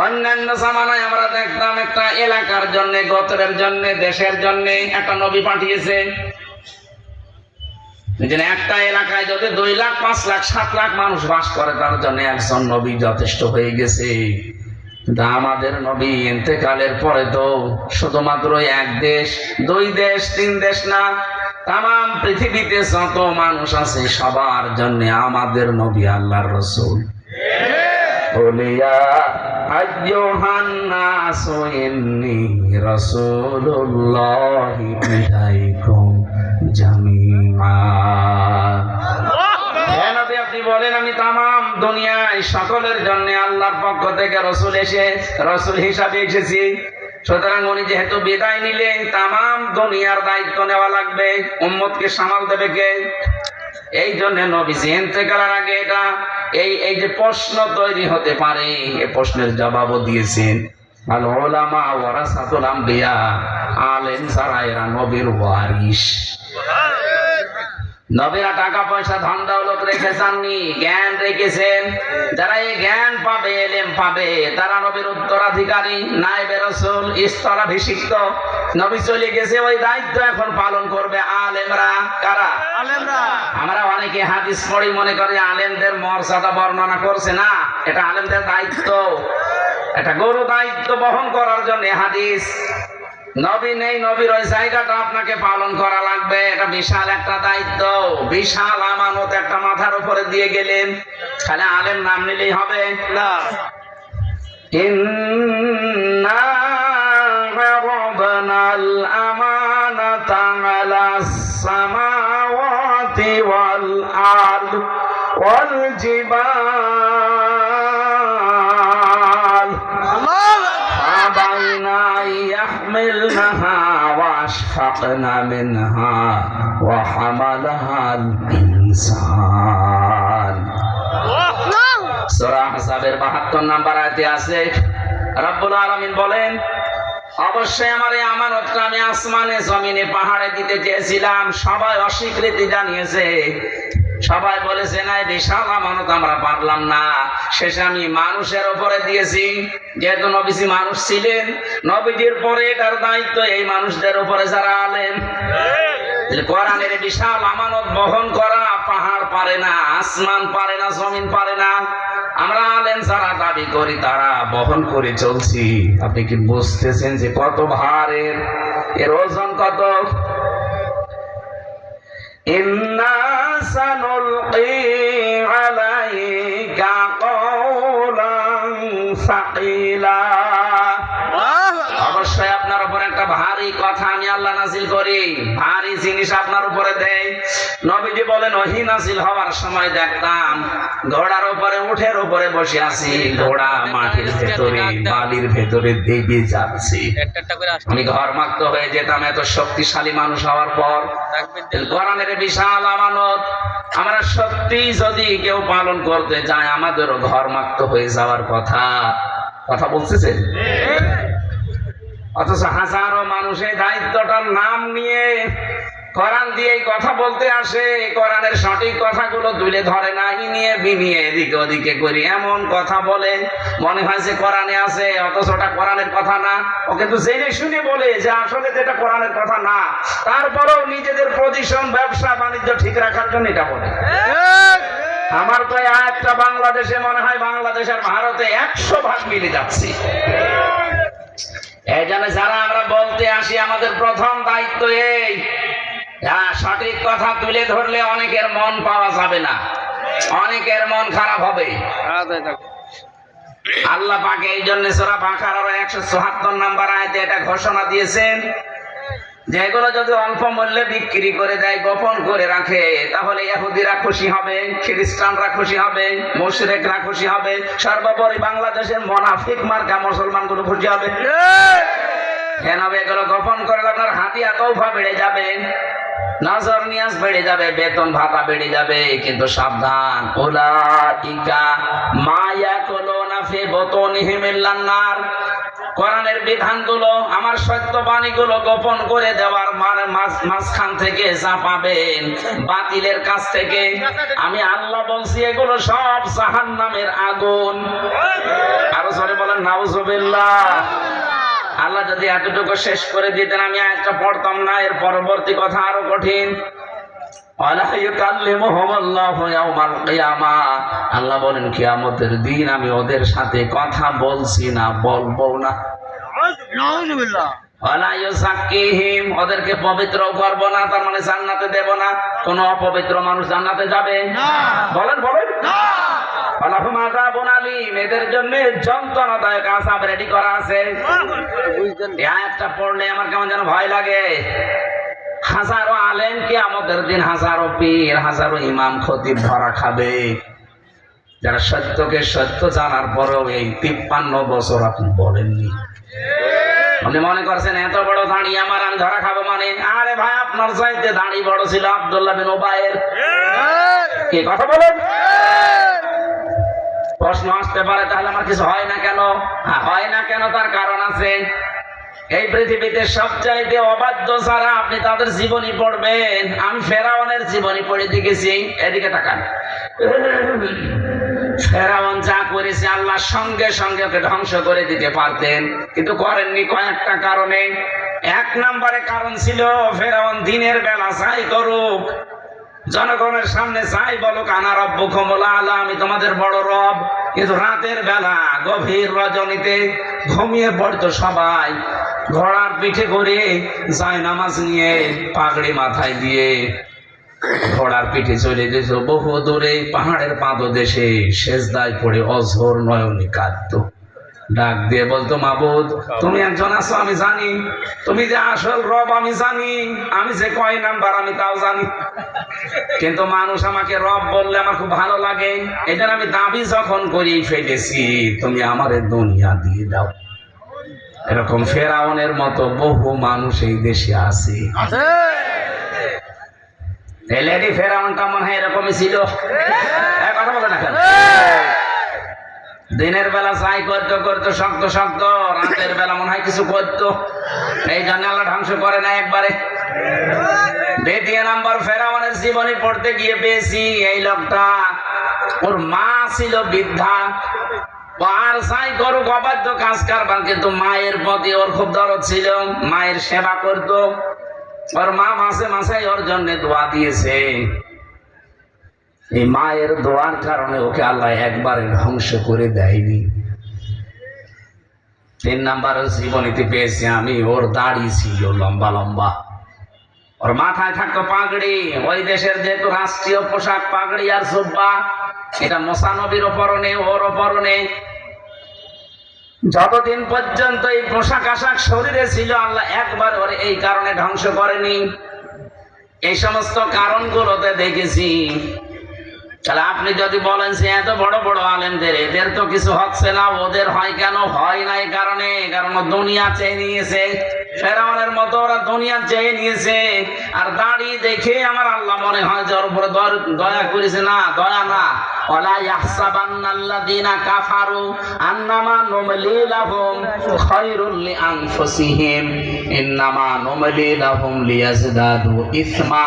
অন্যান্য জামানায় আমরা দেখতাম একটা এলাকার জন্য, গোত্রের জন্য, দেশের জন্য একটা নবী পাঠিয়েছে। একটা এলাকায় যদি 2 লাখ 5 লাখ 7 লাখ মানুষ বাস করে, তার জন্য একজন নবী যথেষ্ট হয়ে গেছে। কিন্তু আমাদের নবী ইন্তেকালের পরে তো শুধুমাত্র 1 দেশ 2 দেশ 3 দেশ না, তাম পৃথিবীতে যত মানুষ আছে সবার জন্য আমাদের নবী আল্লাহর রাসূল। বলিয়া আইয়ুহান নাসু ইন্নী রাসূলুল্লাহি ইলাইকুম জামিআ। আপনি বলেন আমি তামাম দুনিয়ায় সকলের জন্য আল্লাহর পক্ষ থেকে রসুল হিসাবে এসেছি। সুতরাং উনি যেহেতু বিদায় নিলেন, তামাম দুনিয়ার দায়িত্ব নেওয়া লাগবে, উম্মতকে সামাল দেবে কে? এই জন্য নবীজি ইন্তেকালের আগে এটা এই যে প্রশ্ন তৈরি হতে পারে, এই প্রশ্নের জবাবও দিয়েছেন। আল উলামা ওয়ারাসাতুল আমবিয়া, আলেম যারা এরা নবীর ওয়ারিস। নবীরা টাকা পয়সা ধন দৌলত রেখে যাননি, জ্ঞান রেখেছেন। যারা এই জ্ঞান পাবে, এলেম পাবে, তারা নবীর উত্তরাধিকারী, নায়েবে রাসূল, স্তরাভিষিক্ত। নবী চলে গেছে, ওই দায়িত্ব এখন পালন করবে আলেমরা। কারা? আলেমরা। আমরা অনেকে হাদিস পড়ি মনে করি আলেমদের মর্যাদা বর্ণনা করছে, না, এটা আলেমদের দায়িত্ব। এটা গুরু দায়িত্ব বহন করার জন্য হাদিস। নবী নেই, নবীর ওই জায়গাটা আপনাকে পালন করা লাগবে। এটা বিশাল একটা দায়িত্ব, বিশাল আমানত একটা মাথার উপরে দিয়ে গেলেন। খালি আলেম নাম নিলেই হবে না। ইন্না আরাদনাল আমানাতা আলাস সামাওয়াতি ওয়াল আরদ ওয়াল জিবাল يحملنها واشفقن منها وحملها الإنسان। সূরা আহজাবের 72 নম্বর আয়াতে আছে, রব্বুল আলামিন বলেন, অবশ্যই আমার এই আমানতটা আমি আসমানে জমিনে পাহাড়ে দিতে চেয়েছিলাম, সবাই অস্বীকৃতি জানিয়েছে। সবাই বলেছে না, বিশাল আমানত আমরা পারলাম না। শেষে আমি মানুষের উপরে দিয়েছি। যেহেতু নবীজি মানুষ ছিলেন, নবীজির পরে এটার দায়িত্ব এই মানুষদের উপরে যারা আলেম। কোরআনের বিশাল আমানত বহন করা পাহাড় পারে না, আসমান পারে না, জমিন পারে না। আমরা আলেম যারা দাবি করি তারা বহন করে চলছি। আপনি কি বুঝতেছেন যে কত ভারের, এর ওজন কত? ইন্না সানুলকি আলাইকা কওলান সাকিলা। অবশ্যই আপনার উপর একটা ভারী কথা আমি আল্লাহ নাজিল করি, ভারী জিনিস আপনার উপরে দেই। নবীজি বলেন, ওহী নাজিল হওয়ার সময় দেখতাম ঘোড়ার উপরে, উটের উপরে বসে আছি, ঘোড়া মাটির ভেতরে, বালির ভেতরে দেবে যাচ্ছে। আমি ঘরমাক্ত হয়ে যেতাম এত শক্তিশালী মানুষ হওয়ার পর। কোরআনের বিশাল আমানত আমরা সত্যি যদি কেউ পালন করতে যায়, আমাদেরও ঘরমাক্ত হয়ে যাওয়ার কথা। কথা বলতেছে। অথচ হাজারো মানুষ এই দায়িত্বটার নাম নিয়ে কোরআন দিয়ে কথা বলতে আসে, কোরআনের সঠিক কথাগুলো তুলে ধরে না, নিয়ে বিনিয়ে এদিকে ওদিকে করি এমন কথা বলে, মনে হয় যে কোরআনে আছে, অথচ ওটা কোরআনের কথা না। ও কিন্তু জেনে শুনে বলে যে আসলে যেটা কোরআনের কথা না, তারপরেও নিজেদের পজিশন, ব্যবসা বাণিজ্য ঠিক রাখার জন্য এটা বলে। আমার তো আয়াতটা বাংলাদেশে মনে হয় বাংলাদেশ আর ভারতে 100 ভাগ মিলে যাচ্ছে। এই জন্য যারা আমরা বলতে আসি, আমাদের প্রথম দায়িত্ব এই, সঠিক কথা তুলে ধরলে অনেকের মন পাওয়া যাবে না, অনেকের মন খারাপ হবে। আল্লাহ পাক এই জন্য সূরা বাকারার 174 নম্বর আয়াতে এটা ঘোষণা দিয়েছেন, যেগুলো যদি অল্প মূল্যে বিক্রি করে দেয়, গোপন করে রাখে, তাহলে ইহুদিরা খুশি হবে, খ্রিস্টানরা খুশি হবে, মুশরিকরা খুশি হবে, সর্বোপরি বাংলাদেশের মুনাফিক মার্কা মুসলমানগুলো খুশি হবে। কেন? এগুলো গোপন করলে আপনার হাতিয়া তৌফা বেড়ে যাবে, নজর নিয়াজ বেড়ে যাবে, বেতন ভাতা বেড়ে যাবে। কিন্তু সাবধান, উলাইকা মা ইয়াকুলুনা ফি বুতুনিহিম ইল্লান নার। কোরআনের বিধানগুলো, আমার সত্যবাণীগুলো গোপন করে দেওয়ার মাঝখান থেকে যা পাবেন বাতিলের কাছ থেকে, আমি আল্লাহ বলছি এগুলো সব জাহান্নামের আগুন। আরো জোরে বলেন নাউজুবিল্লাহ। আল্লাহ যদি এতটুকু শেষ করে দিতেন আমি আয়াতটা পড়তাম না। এর পরবর্তী কথা আরো কঠিন। আল্লাহ বলেন কিয়ামতের দিন আমি ওদের সাথে কথা বলছি না, বলবো না। ওদেরকে পবিত্র করবো না, তার মানে জান্নাতে দেব না। কোন অপবিত্র মানুষ জান্নাতে যাবে? বলেন বলেন। এদের জন্য যন্ত্রণাদায়ক আযাব রেডি করা আছে। একটা পড়লে আমার কেমন যেন ভয় লাগে। হাজারো আলেম কিয়ামতের দিন, হাজারো পীর, হাজারো ইমাম খতিব ধরা খাবে, যারা সত্যকে সত্য জানার পরেও এই 53 বছর আপনি বলেননি। আপনি মনে করছেন এত বড় দাঁড়িয়ে আমার আমি ধরা খাবো মানে? আরে ভাই, আপনার চাইতে দাঁড়ি বড় ছিল আব্দুল্লাহ বিন উবাইয়ের। কি কথা বলেন? প্রশ্ন আসতে পারে তাহলে আমার কিছু হয় না কেন? হয় না কেন তার কারণ আছে। এই পৃথিবীতে সবচাইতে অবাধ্য যারা, আপনি তাদের জীবনী পড়বেন। আমি ফেরাউনের জীবনী পড়ে দেখেছি। এদিকে তাকান। ফেরাউন যা করেছে আল্লাহ সঙ্গে সঙ্গে ওকে ধ্বংস করে দিতে পারতেন, কিন্তু করেননি কয়েকটা কারণে। এক নম্বরে কারণ ছিল ফেরাউন দিনের বেলা চাই করুক, জনগণের সামনে চাই বলুক আনা রব্বুকুমুল আ'লা, আমি তোমাদের বড় রব, কিন্তু রাতের বেলা গভীর রজনীতে ঘুমিয়ে পড়তো সবাই। ঘোড়ার পিঠে করে যায় নামাজ নিয়ে, পাগড়ি মাথায় দিয়ে ঘোড়ার পিঠে চলে যেত বহু দূরে পাহাড়ের পাদদেশে, সেজদায় পড়ে অঝোর নয়নে কাঁদতো। ডাক দিয়ে বলতো, মাবুদ তুমি একজন আছো আমি জানি, তুমি যে আসল রব আমি জানি, আমি যে কয় নাম্বার আমি তাও জানি, কিন্তু মানুষ আমাকে রব বললে আমার খুব ভালো লাগে। এটার আমি দাবি যখন করি ফেলেছি, তুমি আমারে দুনিয়া দিয়ে দাও। এরকম ফেরাউনের মতো বহু মানুষ এই দেশে আছে। লেডি ফেরাউনটা মনে হয় এরকমই ছিল। কথা বলে না কেন? দিনের বেলা চাই করতো করতো শক্ত শক্ত, রাতের বেলা মনে হয় কিছু করতো। এই জন্য আল্লাহ ধ্বংস করে না একবারে। দ্বিতীয় নাম্বার, ফেরাউনের জীবনী পড়তে গিয়ে পেয়েছি এই লোকটা, ওর মা ছিল বৃদ্ধা, আর চাই করুক অবাধ্য কাজ কারবার, কিন্তু মায়ের প্রতি ওর খুব দরদ ছিল, মায়ের সেবা করতো। ওর মা মাসে মাসে ওর জন্য দোয়া দিয়েছে। এই মায়ের দোয়ার কারণে ওকে আল্লাহ একবারে ধ্বংস করে দেয়নি। 3 নাম্বার জীবনীতে পেয়েছি আমি, ওর দাড়ি ছিল লম্বা লম্বা, ওর মাথায় থাকতো পাগড়ি। ওই দেশের যেহেতু রাষ্ট্রীয় পোশাক পাগড়ি আর জুব্বা, এটা মুসা নবীর পরনে, ওর পরনে। যতদিন পর্যন্ত এই পোশাক আশাক শরীরে ছিল, আল্লাহ একবার ওর এই কারণে ধ্বংস করেনি। এই সমস্ত কারণগুলোতে দেখেছি। তাহলে আপনি যদি বলেন যে এত বড় বড় আলেমদের এদের তো কিছু হচ্ছে না, ওদের হয় কেন? হয় না এই কারণে, কারণ দুনিয়া চেয়ে নিয়েছে। ফেরাউনের মতো ওরা দুনিয়া চেয়ে নিয়েছে। আর দাড়ি দেখে আমার আল্লাহ মনে হয় যে ওর উপরে দয়া করেছে। না, দয়া না। ওয়ালা ইয়াহসাবান্নাল্লাযীনা কাফারু আন্নামা নুমলি লাহুম খায়রুল লিআনফুসিহিম ইন্নামা নুমলি লাহুম লিয়াজদাদু ইসমা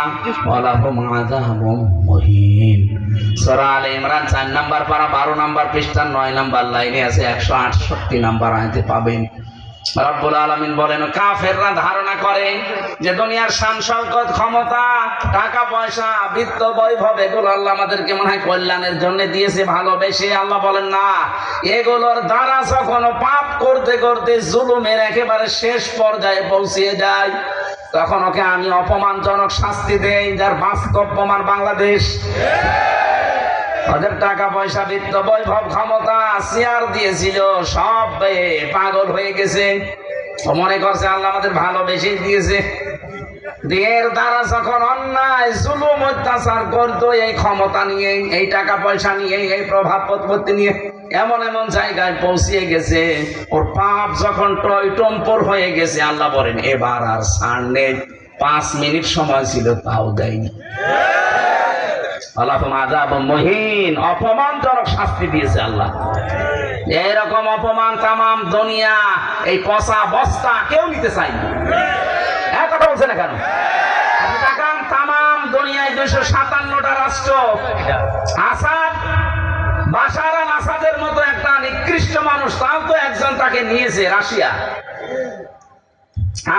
ওয়া লাহুম আযাবুম মুহিন। সূরা আলে ইমরান 4 নাম্বার পারা 12 নাম্বার পৃষ্ঠা 9 নাম্বার লাইনে আছে, 168 নাম্বার আয়াতে পাবেন। রব্বুল আলামিন বলেন, কাফেররা ধারণা করে যে দুনিয়ার শান শওকত, ক্ষমতা, টাকা পয়সা, বিত্ত বৈভব এগুলো আল্লাহ আমাদেরকে মনে হয় কল্যাণের জন্য দিয়েছে, ভালোবেসে। আল্লাহ বলেন না, এগুলোর দ্বারা যখন পাপ করতে করতে জুলুমের একেবারে শেষ পর্যায়ে পৌঁছিয়ে যায়, তখন ওকে আমি অপমানজনক শাস্তি দেই, যার বাস্তব প্রমাণ বাংলাদেশ। ওদের টাকা পয়সা, বিত্ত বৈভব, ক্ষমতা, চেয়ার দিয়েছিল, সব পাগল হয়ে গেছে। ও মনে করছে আল্লাহ আমাদের ভালোবেসে দিয়েছে। এর দ্বারা যখন অন্যায় জুলুম অত্যাচার করতো, এই ক্ষমতা নিয়ে, এই টাকা পয়সা নিয়ে, এই প্রভাব প্রতিপত্তি নিয়ে, এমন এমন জায়গায় পৌঁছিয়ে গেছে, ওর পাপ যখন টইটম্পর হয়ে গেছে, আল্লাহ বলেন এবার আর ছাড় নেই। 5 মিনিট সময় ছিল, তাও দেয়নি। আল্লাহুম আযাবুম মুহিন, অপমানজনক শাস্তি দিয়েছে আল্লাহ। এরকম অপমান তামাম দুনিয়া এই পচা বস্তা কেউ নিতে চায়নি। এক কথা বলছে না কেন? আপনি তাকান তামাম দুনিয়ায় 257টা রাষ্ট্র, আসাদ বাশার আল আসাদের মতো একটা নিকৃষ্ট মানুষ, তাও তো একজন তাকে নিয়েছে, রাশিয়া।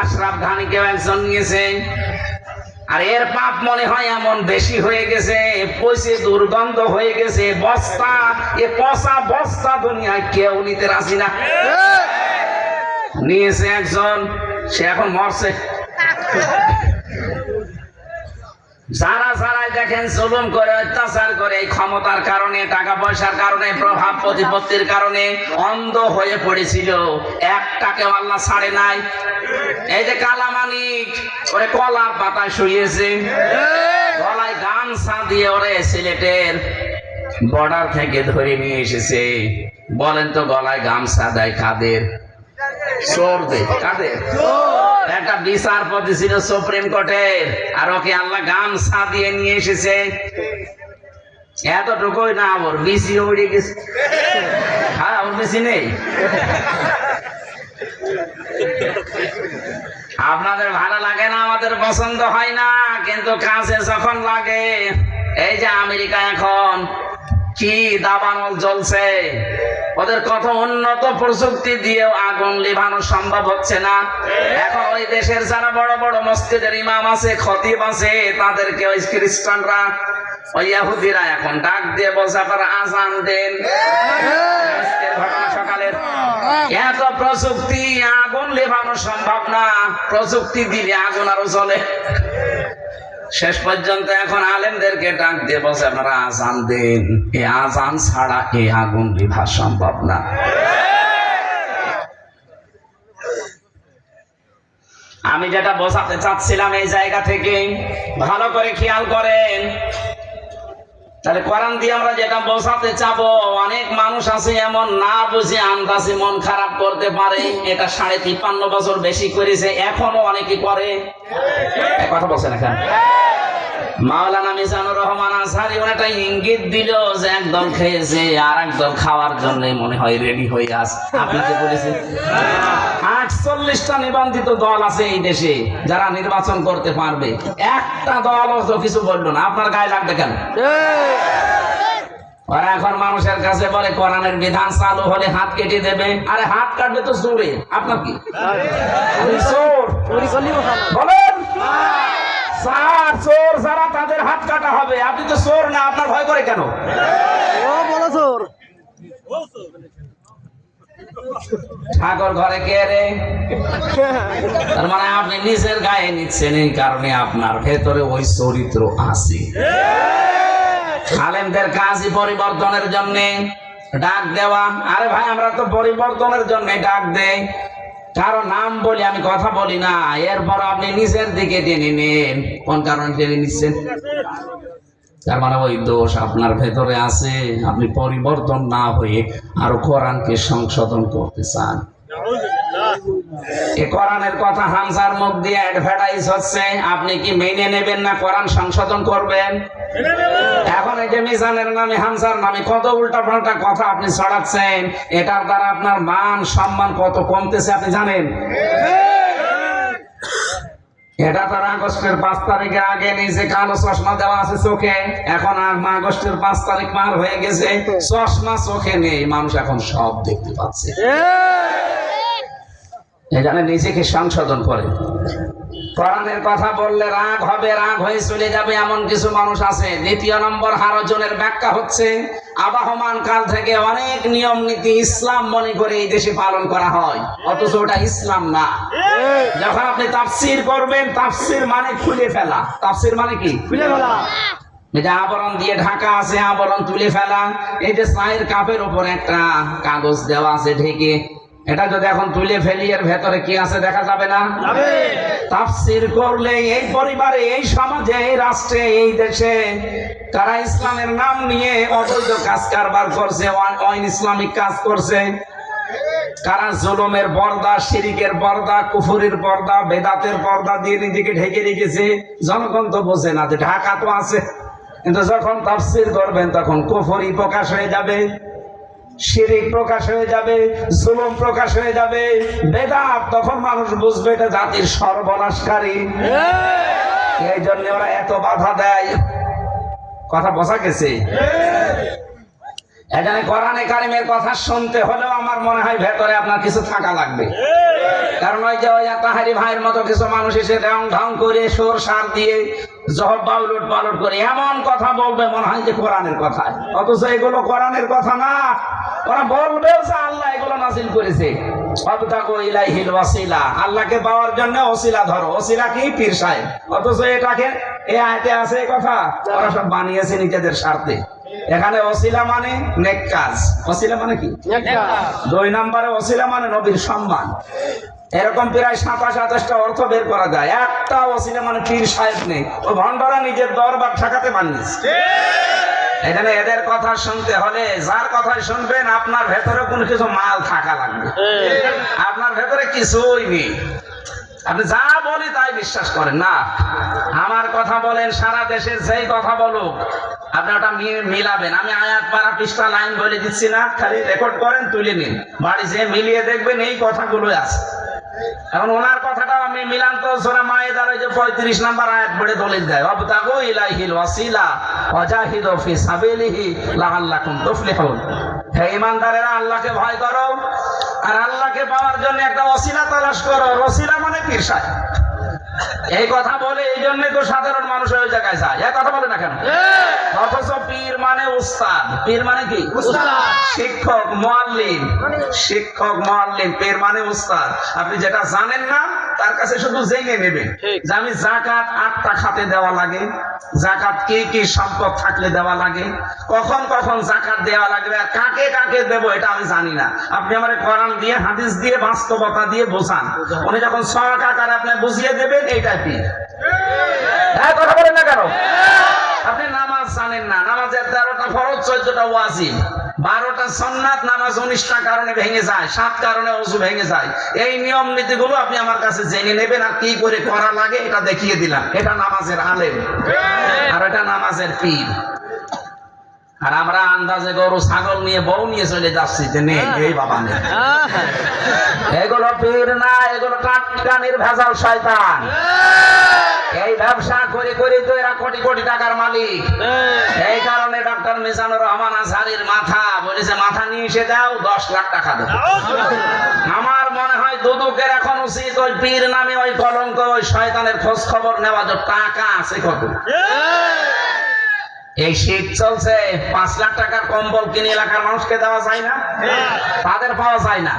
আশরাফ ঘানিকেও একজন নিয়েছে। আর এর পাপ মনে হয় এমন বেশি হয়ে গেছে, পচে দুর্গন্ধ হয়ে গেছে, বস্তা এ পচা বস্তা দুনিয়ায় কেউ নিতে রাজি না। নিয়েছে একজন, সে এখন মরছে। যারা যারাই দেখেন জুলুম করে, অত্যাচার করে, এই ক্ষমতার কারণে, টাকা পয়সার কারণে, প্রভাব প্রতিপত্তির কারণে অন্ধ হয়ে পড়েছিল, একটাকেও আল্লাহ ছাড়ে নাই। এই যে কালামানিক, ওরে কলার পাতায় শুয়েছে, গলায় গামছা দিয়ে ওরে সিলেটের বর্ডার থেকে ধরে নিয়ে এসেছে। বলেন তো গলায় গামছা দেয় কাদের? চোরদের। কাদের? একটা বিচারপতি ছিল সুপ্রিম কোর্টের, আর ওকে আল্লাহ গামছা দিয়ে নিয়ে এসেছে। এতটুকুই না, ওর বিসি উড়ে গেছে। হ্যাঁ, ওর বিসি নেই। আপনাদের ভালো লাগে না, আমাদের পছন্দ হয় না, কিন্তু কাছে যখন লাগে। এই যে আমেরিকা এখন কি দাবানল জ্বলছে, ওদের কত উন্নত প্রযুক্তি দিয়েও আগুন লিভানো সম্ভব হচ্ছে না। এখন ওই দেশের যারা বড় বড় মসজিদের ইমাম আছে, খতিব আছে, তাদেরকে ওই খ্রিস্টানরা, ওই ইহুদিরা এখন ডাক দিয়ে বলছে আপনারা আজান দেন। আজকের ঘটনা সকালের। এত প্রযুক্তি, আগুন লিভানো সম্ভব না, প্রযুক্তি দিলে আগুন আরো জ্বলে। শেষ পর্যন্ত এখন আলেমদেরকে ডাক দিয়ে বলছে আপনারা আজান দেন। এই আজান ছাড়া এই আগুন লিভা সম্ভব না। আমি যেটা বোঝাতে চাচ্ছিলাম এই জায়গা থেকে ভালো করে খেয়াল করেন। তাহলে কোরআন দিয়ে আমরা যেটা বোঝাতে চাবো, অনেক মানুষ আছে এমন না বুঝে আন্দাজে মন খারাপ করতে পারে। এটা 53.5 বছর বেশি করেছে, এখনো অনেকে করে। কথা বলছেন এখন মাওলানা মিজানুর রহমান আজহারী একটা ইঙ্গিত দিল যে একদল খেয়েছে আর একদল খাওয়ার জন্য মনে হয় রেডি হয়ে আছে। আপনাকে বলেছে 48টা নিবন্ধিত দল আছে এই দেশে যারা নির্বাচন করতে পারবে, একটা দল তো কিছু বললো না। আপনার গায়ে লাগবে কেন? ওরা এখন মানুষের কাছে বলে কোরআনের বিধান চালু হলে হাত কেটে দেবে। আরে হাত কাটবে তো চোরে, আপনার কি? বলেন চোর যারা তাদের হাত কাটা হবে, আপনি তো চোর না, আপনার ভয় করে কেন? ঠাকুর ঘরে কে রে? তার মানে আপনি নিজের গায়ে নিচ্ছেন, এই কারণে আপনার ভেতরে ওই চরিত্র আছে। আলেমদের কাজই পরিবর্তনের জন্য ডাক দেওয়া। আরে ভাই, আমরা তো পরিবর্তনের জন্য ডাক দেই, কারো নাম বলি আমি কথা বলি না। এরপর আপনি নিজের দিকে টেনে নেন। কোন কারণে টেনে নিচ্ছেন? তার মানে ওই দোষ আপনার ভেতরে আছে, আপনি পরিবর্তন না হয়ে আরো কোরআনকে সংশোধন করতে চান। এই কোরআনের কথা হামজার মুখ দিয়ে অ্যাডভার্টাইজ হচ্ছে, আপনি কি মেনে নেবেন না কোরআন সংশোধন করবেন? এখন এই যে মিজানের নামে, হামজার নামে কত উল্টা পাল্টা কথা আপনি ছড়াচ্ছেন, এটার দ্বারা আপনার মান সম্মান কত কমতেছে আপনি জানেন? এটা তার আগস্টের 5 তারিখের আগে নিজে কালো চশমা দেওয়া আছে চোখে, এখন আর আগস্টের 5 তারিখ পার হয়ে গেছে, চশমা চোখে নেই, মানুষ এখন সব দেখতে পাচ্ছে। এখানে নিজেকে সংশোধন করে। কোরআনের কথা বললে রাগ হবে, রাগ হয়ে চলে যাবে, এমন কিছু মানুষ আছে। 2 নম্বর হারজনের ব্যাখ্যা হচ্ছে, আবাহমান কাল থেকে অনেক নিয়ম নীতি ইসলাম মনে করে এই দেশে পালন করা হয়, অথচ ওটা ইসলাম না। যখন আপনি তাফসীর করবেন, তাফসীর মানে খুলে ফেলা। তাফসীর মানে কি? খুলে ফেলা। এটা আবরণ দিয়ে ঢাকা আছে, আবরণ তুলে ফেলা। এই যে চায়ের কাপের উপর একটা কাগজ দেওয়া আছে ঢেকে, এটা যদি এখন তুলে ফেলি, এর ভেতরে কি আছে দেখা যাবে না? তাফসীর করলে এই পরিবারে, এই সমাজে, এই রাষ্ট্রে, এই দেশে কারা ইসলামের নাম নিয়ে অবৈধ কাজ কারবার করছে, অন ইসলামিক কাজ করছে, কারা জুলুমের পর্দা, শিরিকের পর্দা, কুফুরির পর্দা, বেদাতের পর্দা দিয়ে নিজেকে ঢেকে রেখেছে, জনগণ তো বোঝে না যে ঢাকা তো আছে। কিন্তু যখন তাফসীর করবেন তখন কুফরি প্রকাশ হয়ে যাবে, শিরিক প্রকাশ হয়ে যাবে, জুলুম প্রকাশ হয়ে যাবে, বেদাত। তখন মানুষ বুঝবে এটা জাতির সর্বনাশকারী। এই জন্য ওরা এত বাধা দেয়। কথা বোঝা গেছে? এখানে কোরআনে কারিমের কথা শুনতে হলেও আমার মনে হয় ভেতরে আপনার কিছু থাকা লাগবে। কারণ ওই যে ওই তাহারি ভাইয়ের মতো কিছু মানুষ এসে ঢং ঢং করে সোর সার দিয়ে জব বাউলট পালট করে এমন কথা বলবে মনে হয় যে কোরআনের কথা, অথচ এগুলো কোরআনের কথা না। ওরা বলবে যে আল্লাহ এগুলো নাযিল করেছে। ওয়াবতাগু ইলাইহিল ওয়াসিলা, আল্লাহকে পাওয়ার জন্য ওসিলা ধরো। ওসিলা কি? পীর সাহেব। অথচ এটাকে এই আয়াতে আছে এই কথা, ওরা সব বানিয়েছে নিজেদের স্বার্থে। এখানে ওসিলা মানে নেক কাজ। ওসিলা মানে কি? নেক কাজ। 2 নম্বরে ওসিলা মানে নবীর সম্মান। এরকম প্রায় 27-28টা অর্থ বের করা যায়। একটা ওসিলা মানে পীর সাহেব নেই, ও ভণ্ডরা নিজের দরবার ঠেকাতে বানিয়েছে। এখানে এদের কথা শুনতে হলে যার কথাই শুনবেন আপনার ভেতরে কোনো কিছু মাল থাকা লাগবে। আপনার ভেতরে কিছুই নেই, আপনি যা বলি তাই বিশ্বাস করেন না। আমার কথা বলেন, সারা দেশের যেই কথা বলুক আপনি ওটা মিলাবেন। আমি আয়াত পারা পৃষ্ঠা লাইন বলে দিচ্ছি না, খালি রেকর্ড করেন, তুলে নিন, বাড়ি যেয়ে মিলিয়ে দেখবেন এই কথাগুলো আছে। এখন ওনার কথাটাও আমি মিলান তো সূরা মায়েদার ওই যে 35 নম্বর আয়াত পড়ে দলিল দেয়, ওয়াবতাগু ইলাইহিল ওয়াসিলা ওয়াজাহিদু ফি সাবিলিহি লাআল্লাকুম তুফলিহুন। হে ঈমানদারেরা, আল্লাহকে ভয় করো আর আল্লাহকে পাওয়ার জন্য একটা ওসিলা তালাশ করো। ওসিলা মানে পীর সাহেব। এই কথা বলে এই জন্য তো সাধারণ মানুষ ওই জায়গায় যায়। এই কথা বলে না কেন? অথচ পীর মানে উস্তাদ। পীর মানে কি? উস্তাদ, শিক্ষক, মুআল্লিম। শিক্ষক, মুআল্লিম, পীর মানে উস্তাদ। আপনি যেটা জানেন না তার কাছে শুধু জেনে নেবেন যে আমি যাকাত 8টা খাতে দেওয়া লাগে, যাকাত কি কি সম্পদ থাকলে দেওয়া লাগে, কখন কখন যাকাত দেওয়া লাগবে, আর কাকে কাকে দেব এটা আমি জানি না। আপনি আমার কোরআন দিয়ে, হাদিস দিয়ে, বাস্তবতা দিয়ে বোঝান। উনি যখন সওয়াক আকারে আপনি বুঝিয়ে দেবেন, এইটাই পীর। হ্যাঁ, কথা বলেন না কেন? আপনি নামাজ জানেন না, নামাজের 13টা ফরজ, 14টা ওয়াজিব, 12টা সুন্নাত, নামাজ 19টা কারণে ভেঙে যায়, 7 কারণে ওযু ভেঙে যায়। এই নিয়ম নীতিগুলো আপনি আমার কাছে জেনে নেবেন, আর কি করে করা লাগে এটা দেখিয়ে দিলাম। এটা নামাজের আলেম আর এটা নামাজের পীর। আর আমরা আন্দাজে গরু ছাগল নিয়ে বউ নিয়ে চলে যাচ্ছি যে নেই, এই বাবা নেই। এগুলো পীর না, এগুলো টাটকানির ভেজাল শয়তান। এই ব্যবসা করে করে তো এরা কোটি কোটি টাকার মালিক। এই কারণে ডক্টর মিজানুর রহমান আজহারীর মাথা বলেছে, মাথা নিয়ে এসে দাও, 10 লাখ টাকা দেবো। আমার মনে হয় দুদকের এখন উচিত ওই পীর নামে ওই কলঙ্ক, ওই শয়তানের খোঁজ খবর নেওয়া, যে টাকা আছে কত। এই শীত চলছে, 5 লাখ টাকার কম্বল কিনে এলাকার মানুষকে দেওয়া যায় না, তাদের পাওয়া যায় না।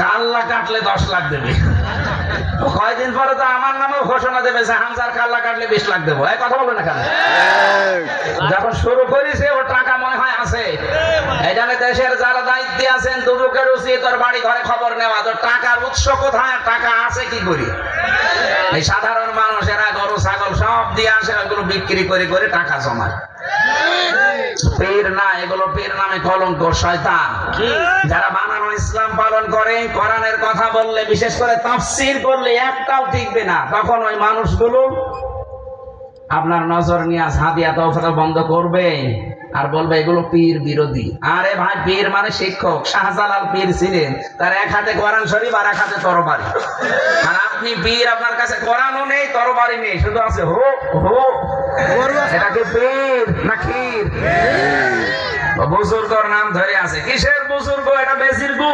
কাল্লা কাটলে 10 লাখ দেবে। কয়দিন পরে তো আমার নামেও ঘোষণা দেবে যে হামজার কাল্লা কাটলে 20 লাখ দেবো। এই কথা বলবে না কেন? যখন শুরু করেছে ওর টাকা মনে হয় আছে। এই জন্য দেশের যারা দায়িত্বে আছেন দুদকের উচিত তোর বাড়ি ঘরে খবর নেওয়া, তোর টাকার উৎস কোথায়, টাকা আছে কি করি। এই সাধারণ মানুষেরা গরু ছাগল সব দিয়ে আসে, ওইগুলো বিক্রি করে করে টাকা জমায়। পীর না, এগুলো পীর নামে কলঙ্ক, শয়তান। যারা বানানো ইসলাম পালন করে, কোরআনের কথা বললে, বিশেষ করে তাফসীর করলে একটাও টিকবে না। তখন ওই মানুষগুলো আপনার নজর নিয়ে হাদিয়া তওফা বন্ধ করবে আর বলবে এগুলো পীর বিরোধী। আরে ভাই, পীর মানে শিক্ষক। শাহজালাল পীর ছিলেন, তার এক হাতে কোরআন শরীফ আর এক হাতে তরবারি। আর আপনি পীর, আপনার কাছে কোরআনও নেই, তরবারি নেই, শুধু আছে হো হো। এটাকে পীর না ক্ষীর? বুজুর্গর নাম ধরে আছে। কিসের বুজুর্গ? এটা বেজির গু।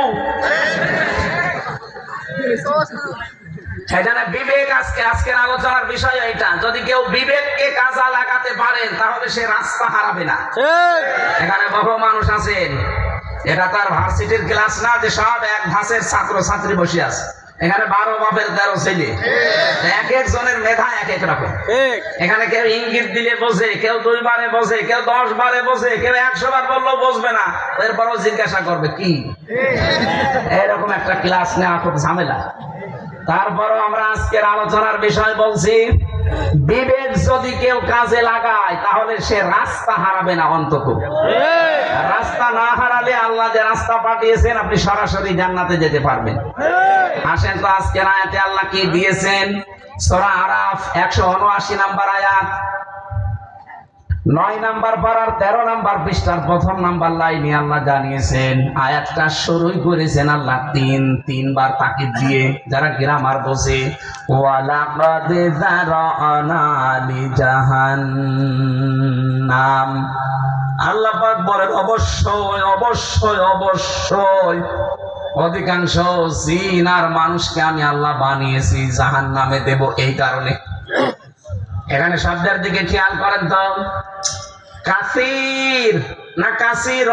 সেখানে বিবেক, আজকের আলোচনার বিষয় এটা। যদি কেউ বিবেককে কাজে লাগাতে পারেন তাহলে সে রাস্তা হারাবে না। এখানে বহু মানুষ আছেন, এটা তার ভার্সিটির ক্লাস না যে সব এক ভাষের ছাত্র ছাত্রী বসে আছে। এখানে 12 বাপের 13 ছেলে, এক একজনের মেধা এক এক রকম। এখানে কেউ ইঙ্গিত দিলে বোঝে, কেউ 2 বারে বোঝে, কেউ 10 বারে বোঝে, কেউ 100 বার বললেও বুঝবে না, এরপরও জিজ্ঞাসা করবে কি। এরকম একটা ক্লাস নেওয়া খুব ঝামেলা। তারপরও আমরা আজকের আলোচনার বিষয় বলছি, বিবেক যদি কেউ কাজে লাগায় তাহলে সে রাস্তা হারাবে না। অন্তত রাস্তা না হারালে আল্লাহ যে রাস্তা পাঠিয়েছেন আপনি সরাসরি জান্নাতে যেতে পারবেন। আসেন তো আজকের আয়াতে আল্লাহ কি দিয়েছেন। সূরা আরাফ 179 নম্বর আয়াত, 9 নম্বর পারার 13 নম্বর পৃষ্ঠার প্রথম নম্বর লাইনে আল্লাহ জানিয়েছেন, আয়াতটা শুরুই করেছেন আল্লাহ তিনবার তাকিদ দিয়ে। যারা গ্রামার বোঝে, ওয়ালাকাদ যারানা লিজাহান্নাম, আল্লাহ পাক বলেন অবশ্যই অবশ্যই অবশ্যই অধিকাংশ জিন আর মানুষকে আমি আল্লাহ বানিয়েছি জাহান্নামে দেব। এই কারণে এখানে শব্দের দিকে খেয়াল করেন তো, কাসির না কাসির,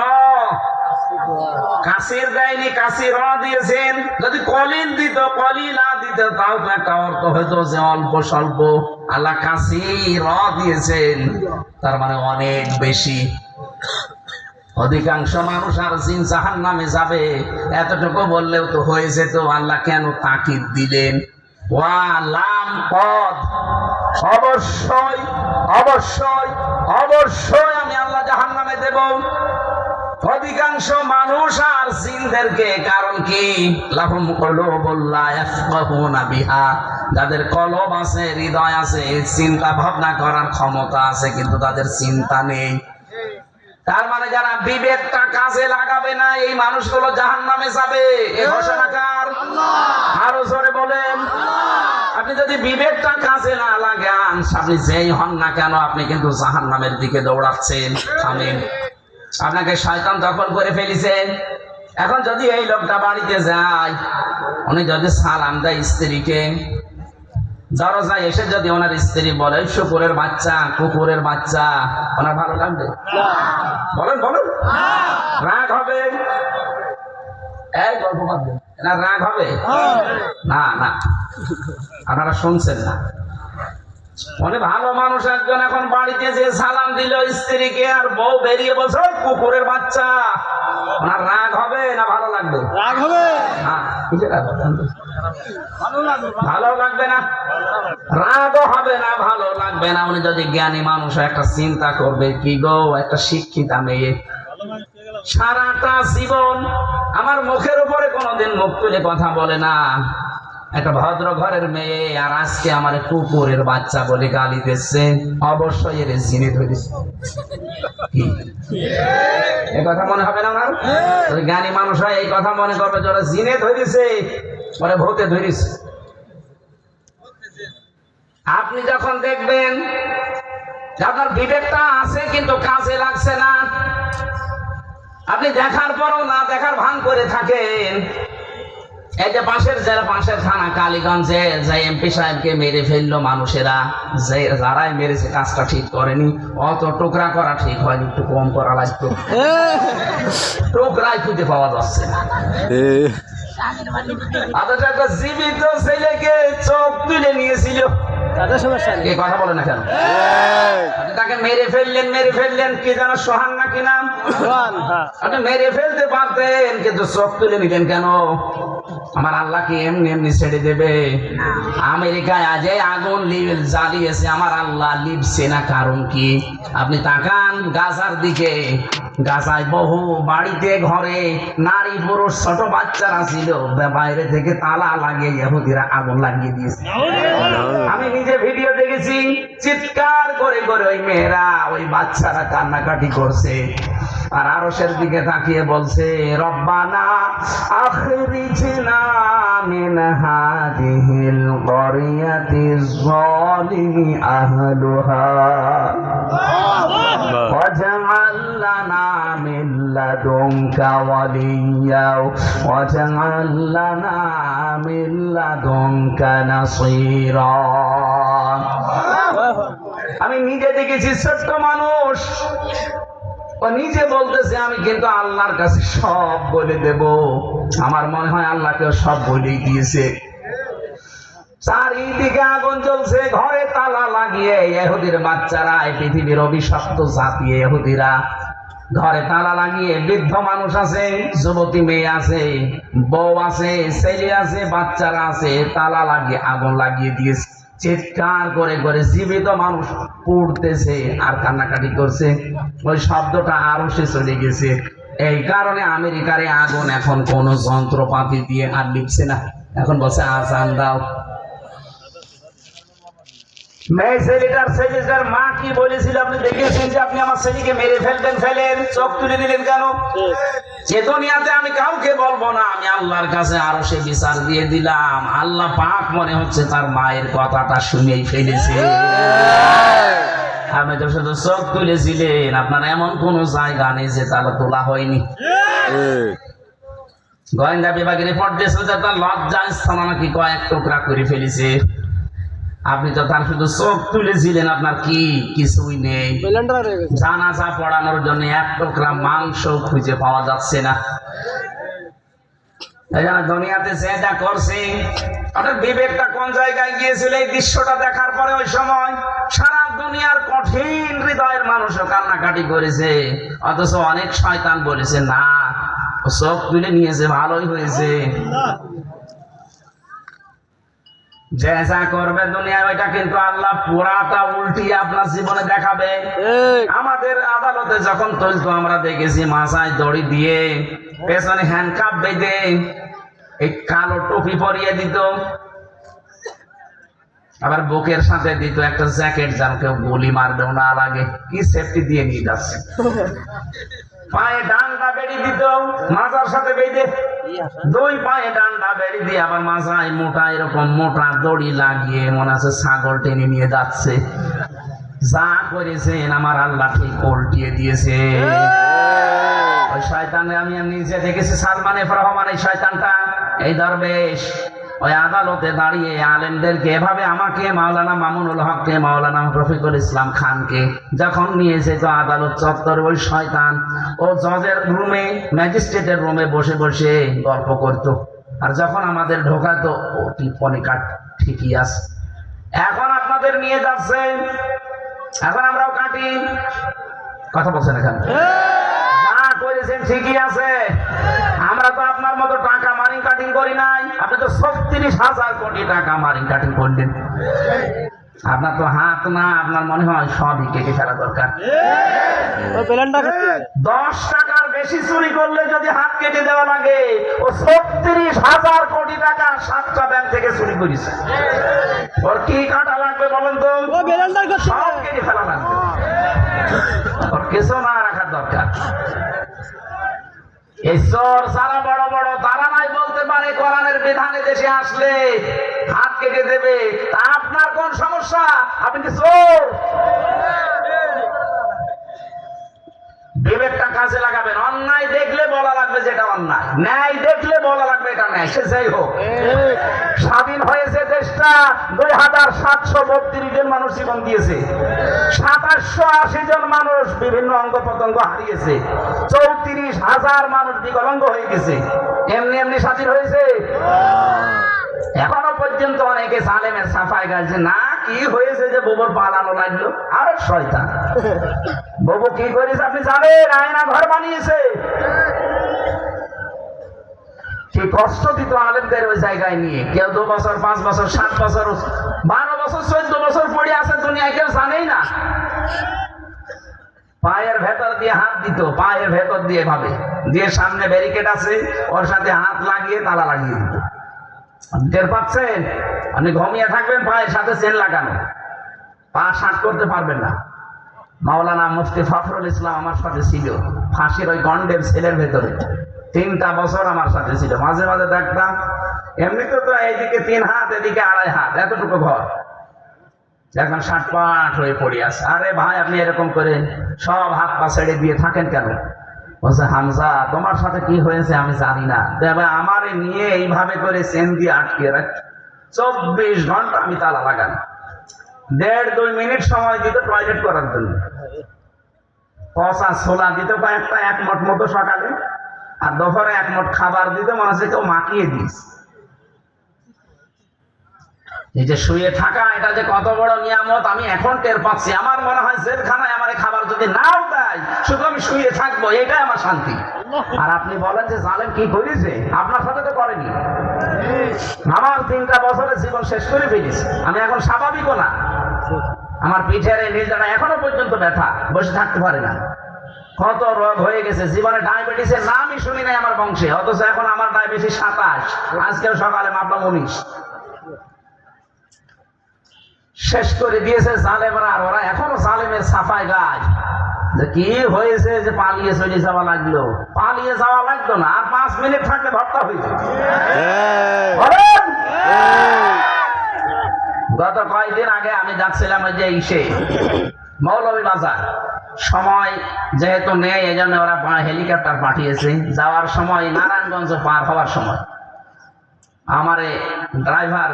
কাসির দেয়নি, কাসির দিয়েছেন। যদি কলিল দিত, কলিলা দিত, তাও তো একটা অর্থ হয়তো যে অল্প স্বল্প। আল্লাহ কাসির দিয়েছেন, তার মানে অনেক বেশি। অধিকাংশ মানুষ আর জিন জাহান্নামে যাবে, এতটুকু বললেও তো হয়ে যেত। আল্লাহ কেন তাকিদ দিলেন? ওয়া লাম কদ, অবশ্যই অবশ্যই অবশ্যই আমি আল্লাহ জাহান্নামে দেব অধিকাংশ মানুষ আর জিনদেরকে। কারণ কি? লাহুম কুলুবুন লা ইয়াফকাহুনা বিহা, যাদের কলব আছে, হৃদয় আছে, চিন্তা ভাবনা করার ক্ষমতা আছে, কিন্তু তাদের চিন্তা নেই। তার মানে যারা বিবেকটা কাজে লাগাবে না, এই মানুষগুলো জাহান্নামে যাবে। এই ঘোষণা কার? আরো জোরে বলেন। আপনি যদি বিবেকটা কাজে না লাগান, আপনি যেই হন না কেন, আপনি কিন্তু জাহান্নামের দিকে দৌড়াচ্ছেন। থামেন, আপনাকে শয়তান দখল করে ফেলেছে। এখন যদি এই লোকটা বাড়িতে যায়, উনি যদি সালাম দেয় স্ত্রীকে, দরজায় এসে যদি ওনার স্ত্রী বলে শুকুরের বাচ্চা, কুকুরের বাচ্চা, ওনার ভালো লাগবে? বলেন বলেন, রাগ হবে? এই গল্প বাদ দেন, এনার রাগ হবে না? না, আপনারা শুনছেন না। মানে ভালো মানুষ একজন এখন বাড়িতে যে সালাম দিল স্ত্রীকে, আর বউ বেরিয়ে বলছে কুকুরের বাচ্চা, ওনার রাগ হবে না ভালো লাগবে? রাগ হবে। ভালো লাগবে না, রাগও হবে না, ভালো লাগবে না। উনি যদি জ্ঞানী মানুষ, একটা চিন্তা করবে, কি গো, একটা শিক্ষিতা মেয়ে সারাটা জীবন আমার মুখের উপরে কোনোদিন মুখ তুলে কথা বলে না, একটা ভদ্র ঘরের মেয়ে, আর আজকে আমার কুকুরের বাচ্চা বলে গালি দিচ্ছে, অবশ্যই এর জিনে ধরেছে। এই কথা মনে হবে না ওনার? জ্ঞানী মানুষ হয় এই কথা মনে করবে, যারা জিনে ধরেছে, ওরা ভূতে ধরেছে। আপনি যখন দেখবেন আপনার বিবেকটা আছে কিন্তু কাজে লাগছে না, আপনি দেখার পরও না দেখার ভান করে থাকেন। এই যে পাশের জেলা, পাশের থানা কালীগঞ্জে যে এমপি সাহেবকে মেরে ফেললো মানুষেরা, যে যারাই মেরেছে কাজটা ঠিক করেনি, অত টুকরা করা ঠিক হয়নি, একটু কম করা লাগতো। টুকরাই খুঁজে পাওয়া যাচ্ছে না। অথচ একটা জীবিত ছেলেকে চোখ তুলে নিয়েছিল, কথা বলে না কেন? তাকে মেরে ফেললেন, কি যেন সোহান নাকি নাম? আপনি মেরে ফেলতে পারতেন, কিন্তু চোখ তুলে নিলেন কেন? আমার আল্লাহ কি এমনি এমনি ছেড়ে দেবে? আমেরিকায় আজ আগুন জ্বালিয়েছে, আমার আল্লাহ লিপছে না, কারণ কি? আপনি তাকান গাজার দিকে, গাজায় বহু বাড়িতে ঘরে নারী পুরুষ ছোট বাচ্চারা ছিল, বাইরে থেকে তালা লাগিয়ে ইহুদিরা আগুন লাগিয়ে দিয়েছে। আমি নিজে ভিডিও দেখেছি, চিৎকার করে করে ওই মেয়েরা, ওই বাচ্চারা কান্নাকাটি করছে, আর আরশের দিকে তাকিয়ে বলছে, রব্বানা আখরিজনা মিন হাদিহিল ক্বরিয়াতিজ যালিমি আহলুহা ওয়াজআল লানা মিন লাদুনকা ওয়ালিয়্যা ওয়াজআল লানা মিন লাদুনকা নাসীরা। আমি নিজে দেখেছি, ছোট্ট মানুষ, ও নিজে বলতেছে আমি কিন্তু আল্লাহর কাছে সব বলে দেব। আমার মনে হয় আল্লাহকে সব বলেই দিয়েছে। চারিদিকে আগুন জ্বলছে, ঘরে তালা লাগিয়ে ইহুদির বাচ্চারা, এই পৃথিবীর অভিশপ্ত জাতি ইহুদিরা, ঘরে তালা লাগিয়ে, বৃদ্ধ মানুষ আছে, যুবতী মেয়ে আছে, বউ আছে, ছেলে আছে, বাচ্চারা আছে, তালা লাগিয়ে আগুন লাগিয়ে দিয়েছে। চিৎকার করে করে জীবিত মানুষ পড়তেছে আর কান্নাকাটি করছে। ওই শব্দটা আরো সে চলে গেছে। এই কারণে আমেরিকার আগুন এখন কোন যন্ত্রপাতি দিয়ে আর লিখছে না, এখন বলছে আজান দাও। মেয়ে ছেলেটার মা কি বলেছিল আপনি দেখেছেন যে আপনি আমার ছেলেকে মেরে ফেলেন, চোখ তুলে দিলেন কেন? যে দুনিয়াতে আমি কাউকে বলবো না, আমি আল্লাহর কাছে আরো সে বিচার দিয়ে দিলাম। আল্লাহ পাক মনে হচ্ছে তার মায়ের কথাটা শুনেই ফেলেছে। আপনি তো শুধু চোখ তুলেছিলেন, আপনার এমন কোন জায়গা নেই যে তারা তোলা হয়নি। গোয়েন্দা বিভাগের রিপোর্ট দিয়েছে যে তার লজ্জা স্থান নাকি কয়েক টুকরা করে ফেলেছে। আপনি তো তার শুধু চোখ তুলেছিলেন, আপনার কি কিছুই নেই। জানাজা পড়ানোর জন্য এক টুকরা মাংস খুঁজে পাওয়া যাচ্ছে না। দুনিয়াতে যেটা করছে, আপনার বিবেকটা কোন জায়গায় গিয়েছিল এই দৃশ্যটা দেখার পরে? ওই সময় সারা দুনিয়ার কঠিন হৃদয়ের মানুষও কান্নাকাটি করেছে, অথচ অনেক শয়তান বলেছে না, চোখ তুলে নিয়েছে, ভালোই হয়েছে। যে যা করবে দুনিয়ায় ওইটা কিন্তু আল্লাহ পুরাটা উল্টিয়ে আপনার জীবনে দেখাবে। আমাদের আদালতে যখন তুলতো আমরা দেখেছি মাথায় দড়ি দিয়ে, পেছনে হ্যান্ডকাপ বেঁধে, এই কালো টুপি পরিয়ে দিত, আবার বুকের সাথে দিত একটা জ্যাকেট, যেন কেউ গুলি মারবেও না লাগে, কি সেফটি দিয়ে নিয়ে যাচ্ছে। পায়ে ডান্ডা বেড়ি দিত মাজার সাথে বেঁধে, দুই পায়ে ডান্ডা বেড়ি দিয়ে আবার মাথায় মোটা এরকম মোটা দড়ি লাগিয়ে মনে আছে ছাগল টেনে নিয়ে যাচ্ছে। যা করেছেন আমার আল্লাহ ঠিক উল্টিয়ে দিয়েছে। ওই শয়তানে আমি নিজে দেখেছি, সালমান এফ রহমান এই শয়তানটা, এই দরবেশ ওই আদালতে দাঁড়িয়ে আলেমদেরকে এভাবে, আমাকে মাওলানা মামুনুল হককে, মাওলানা রফিকুল ইসলাম খানকে যখন নিয়ে যেত আদালত চত্বরে, ওই শয়তান ও জজের রুমে, ম্যাজিস্ট্রেটের রুমে বসে বসে গল্প করত। আর যখন আমাদের ঢোকাতো, ও টিপ্পনি কাট ঠিকই আছে। এখন আপনাদের নিয়ে যাচ্ছে, এখন আমরাও কাটি। কথা বলছেন এখানে? যা করেছেন ঠিকই আছে। আমরা তো আপনার মতো টাকা মারিং কাটিং করি নাই। আপনি তো ৩৬,০০০ কোটি টাকা মারিং কাটিং করলেন। আপনার তো হাত না, আপনার মনে হয় সবই কেটে ফেলা দরকার। ১০ টাকার বেশি চুরি করলে যদি হাত কেটে দেওয়া লাগে, ও ৩৬,০০০ কোটি টাকা ৭টা ব্যাংক থেকে চুরি করেছে। ওর কি কাটা লাগবে বলেন তো? সব কেটে ফেলা লাগবে, ওর কিছু না রাখার দরকার। এই চোর যারা বড় বড়, তারা নাই বলতে পারে কোরআনের বিধানে দেশে আসলে হাত কেটে দেবে। তা আপনার কোন সমস্যা? আপনি কি চোর? বিবেকটা কাজে লাগাবেন। অন্যায় দেখলে বলা লাগবে যেটা অন্যায়, ন্যায় দেখলে বলা লাগবে এটা ন্যায়। সে যাই হোক, স্বাধীন হয়েছে দেশটা, ২,৭৩২ জন মানুষ জীবন দিয়েছে, ২৭৮০ জন মানুষ বিভিন্ন অঙ্গ প্রত্যঙ্গ হারিয়েছে, ৩৪,০০০ মানুষ বিকলাঙ্গ হয়ে গেছে। এমনি এমনি স্বাধীন হয়েছে? এখনো পর্যন্ত অনেকে সালেমের সাফাই গাইছে না, কি হয়েছে যে বউর পালানো লাগলো। আর শয়তান, বউ কি করেছে আপনি জানেন? আয়না ঘর বানিয়েছে। কি কষ্ট দিত আলেমদের ওই জায়গায় নিয়ে। কেউ ২ বছর, ৫ বছর, ৭ বছর, ১২ বছর, ১৪ বছর পড়ে আছে দুনিয়ায়, কেউ জানেই না। পায়ের ভেতর দিয়ে হাত দিত, পায়ের ভেতর দিয়ে ভাবে দিয়ে, সামনে ব্যারিকেড আছে, ওর সাথে হাত লাগিয়ে তালা লাগিয়ে দিত। টের পাচ্ছেন? আপনি ঘুমিয়ে থাকবেন, পায়ের সাথে চেন লাগানো, পা শাঁট করতে পারবেন না। মাওলানা মুফতি ফখরুল ইসলাম আমার সাথে ছিল, ফাঁসির ওই গন্ডের সেলের ভেতরে 3টা বছর আমার সাথে ছিল। মাঝে মাঝে দেখতাম, এমনিতে তো এইদিকে 3 হাত, এদিকে 2.5 হাত, এতটুকু ঘর, এখন 60 হয়ে পড়ে আছে। আরে ভাই, আপনি এরকম করে সব হাত পা ছেড়ে দিয়ে থাকেন কেন? বলছে, হামজা তোমার সাথে কি হয়েছে আমি জানি না, তবে আমার নিয়ে এইভাবে করে চেন দিয়ে আটকে রাখ, 24 ঘন্টা আমি তালা লাগান। 1.5-2 মিনিট সময় দিত টয়লেট করার জন্য। পচা ছোলা দিত কয়েকটা, 1 মুঠ মতো সকালে, আর দুপুরে 1 মুঠ খাবার দিত, মনে হচ্ছে কেউ মাখিয়ে দিস। এই যে শুয়ে থাকা, এটা যে কত বড় নিয়ামত আমি এখন টের পাচ্ছি। আমার মনে হয় জেলখানায় আমার খাবার যদি নাও দেয়, শুধু আমি শুয়ে থাকবো, এটাই আমার শান্তি। আর আপনি বলেন যে জালেম কি করেছে? আপনার সাথে তো করেনি। আমার 3টা বছরের জীবন শেষ করে ফেলেছে। আমি এখন স্বাভাবিকও না, আমার পিঠের নিজেরা এখনো পর্যন্ত ব্যথা, বসে থাকতে পারে না। কত রোগ হয়ে গেছে, জীবনে ডায়াবেটিসের নামই শুনি নাই আমার বংশে, অথচ এখন আমার ডায়াবেটিস 27, আজকেও সকালে মাপলাম 19। শেষ করে দিয়েছে জালেমরা, আর ওরা এখনো জালেমের সাফাই গায় যে কি হয়েছে যে পালিয়ে চলে যাওয়া লাগলো। পালিয়ে যাওয়া লাগতো না, আর 5 মিনিট থাকলে ভর্তা হয়ে যেত। গত কয়েকদিন আগে আমি যাচ্ছিলাম ওই যে মৌলভী বাজার, সময় যেহেতু নেই এই জন্য ওরা হেলিকপ্টার পাঠিয়েছে। যাওয়ার সময় নারায়ণগঞ্জ পার হওয়ার সময় আমারে ড্রাইভার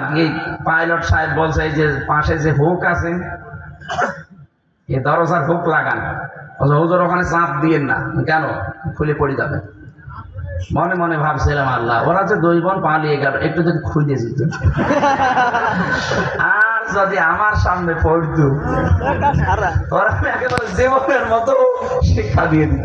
পাইলট সাহেব বলছে যে পাশে যে হুক আছে এই দরজার হুক লাগান। হুজুর ওখানে চাপ দিয়েন না। কেন? খুলে পড়ে যাবে। মনে মনে ভাবছিলাম আল্লাহ, ওরা যে 2 বোন পালিয়ে গেল, একটু যদি খুলে দিত আর যদি আমার সামনে পড়তো ওরা একেবারে জীবনের মতো শিক্ষা দিয়ে দিত।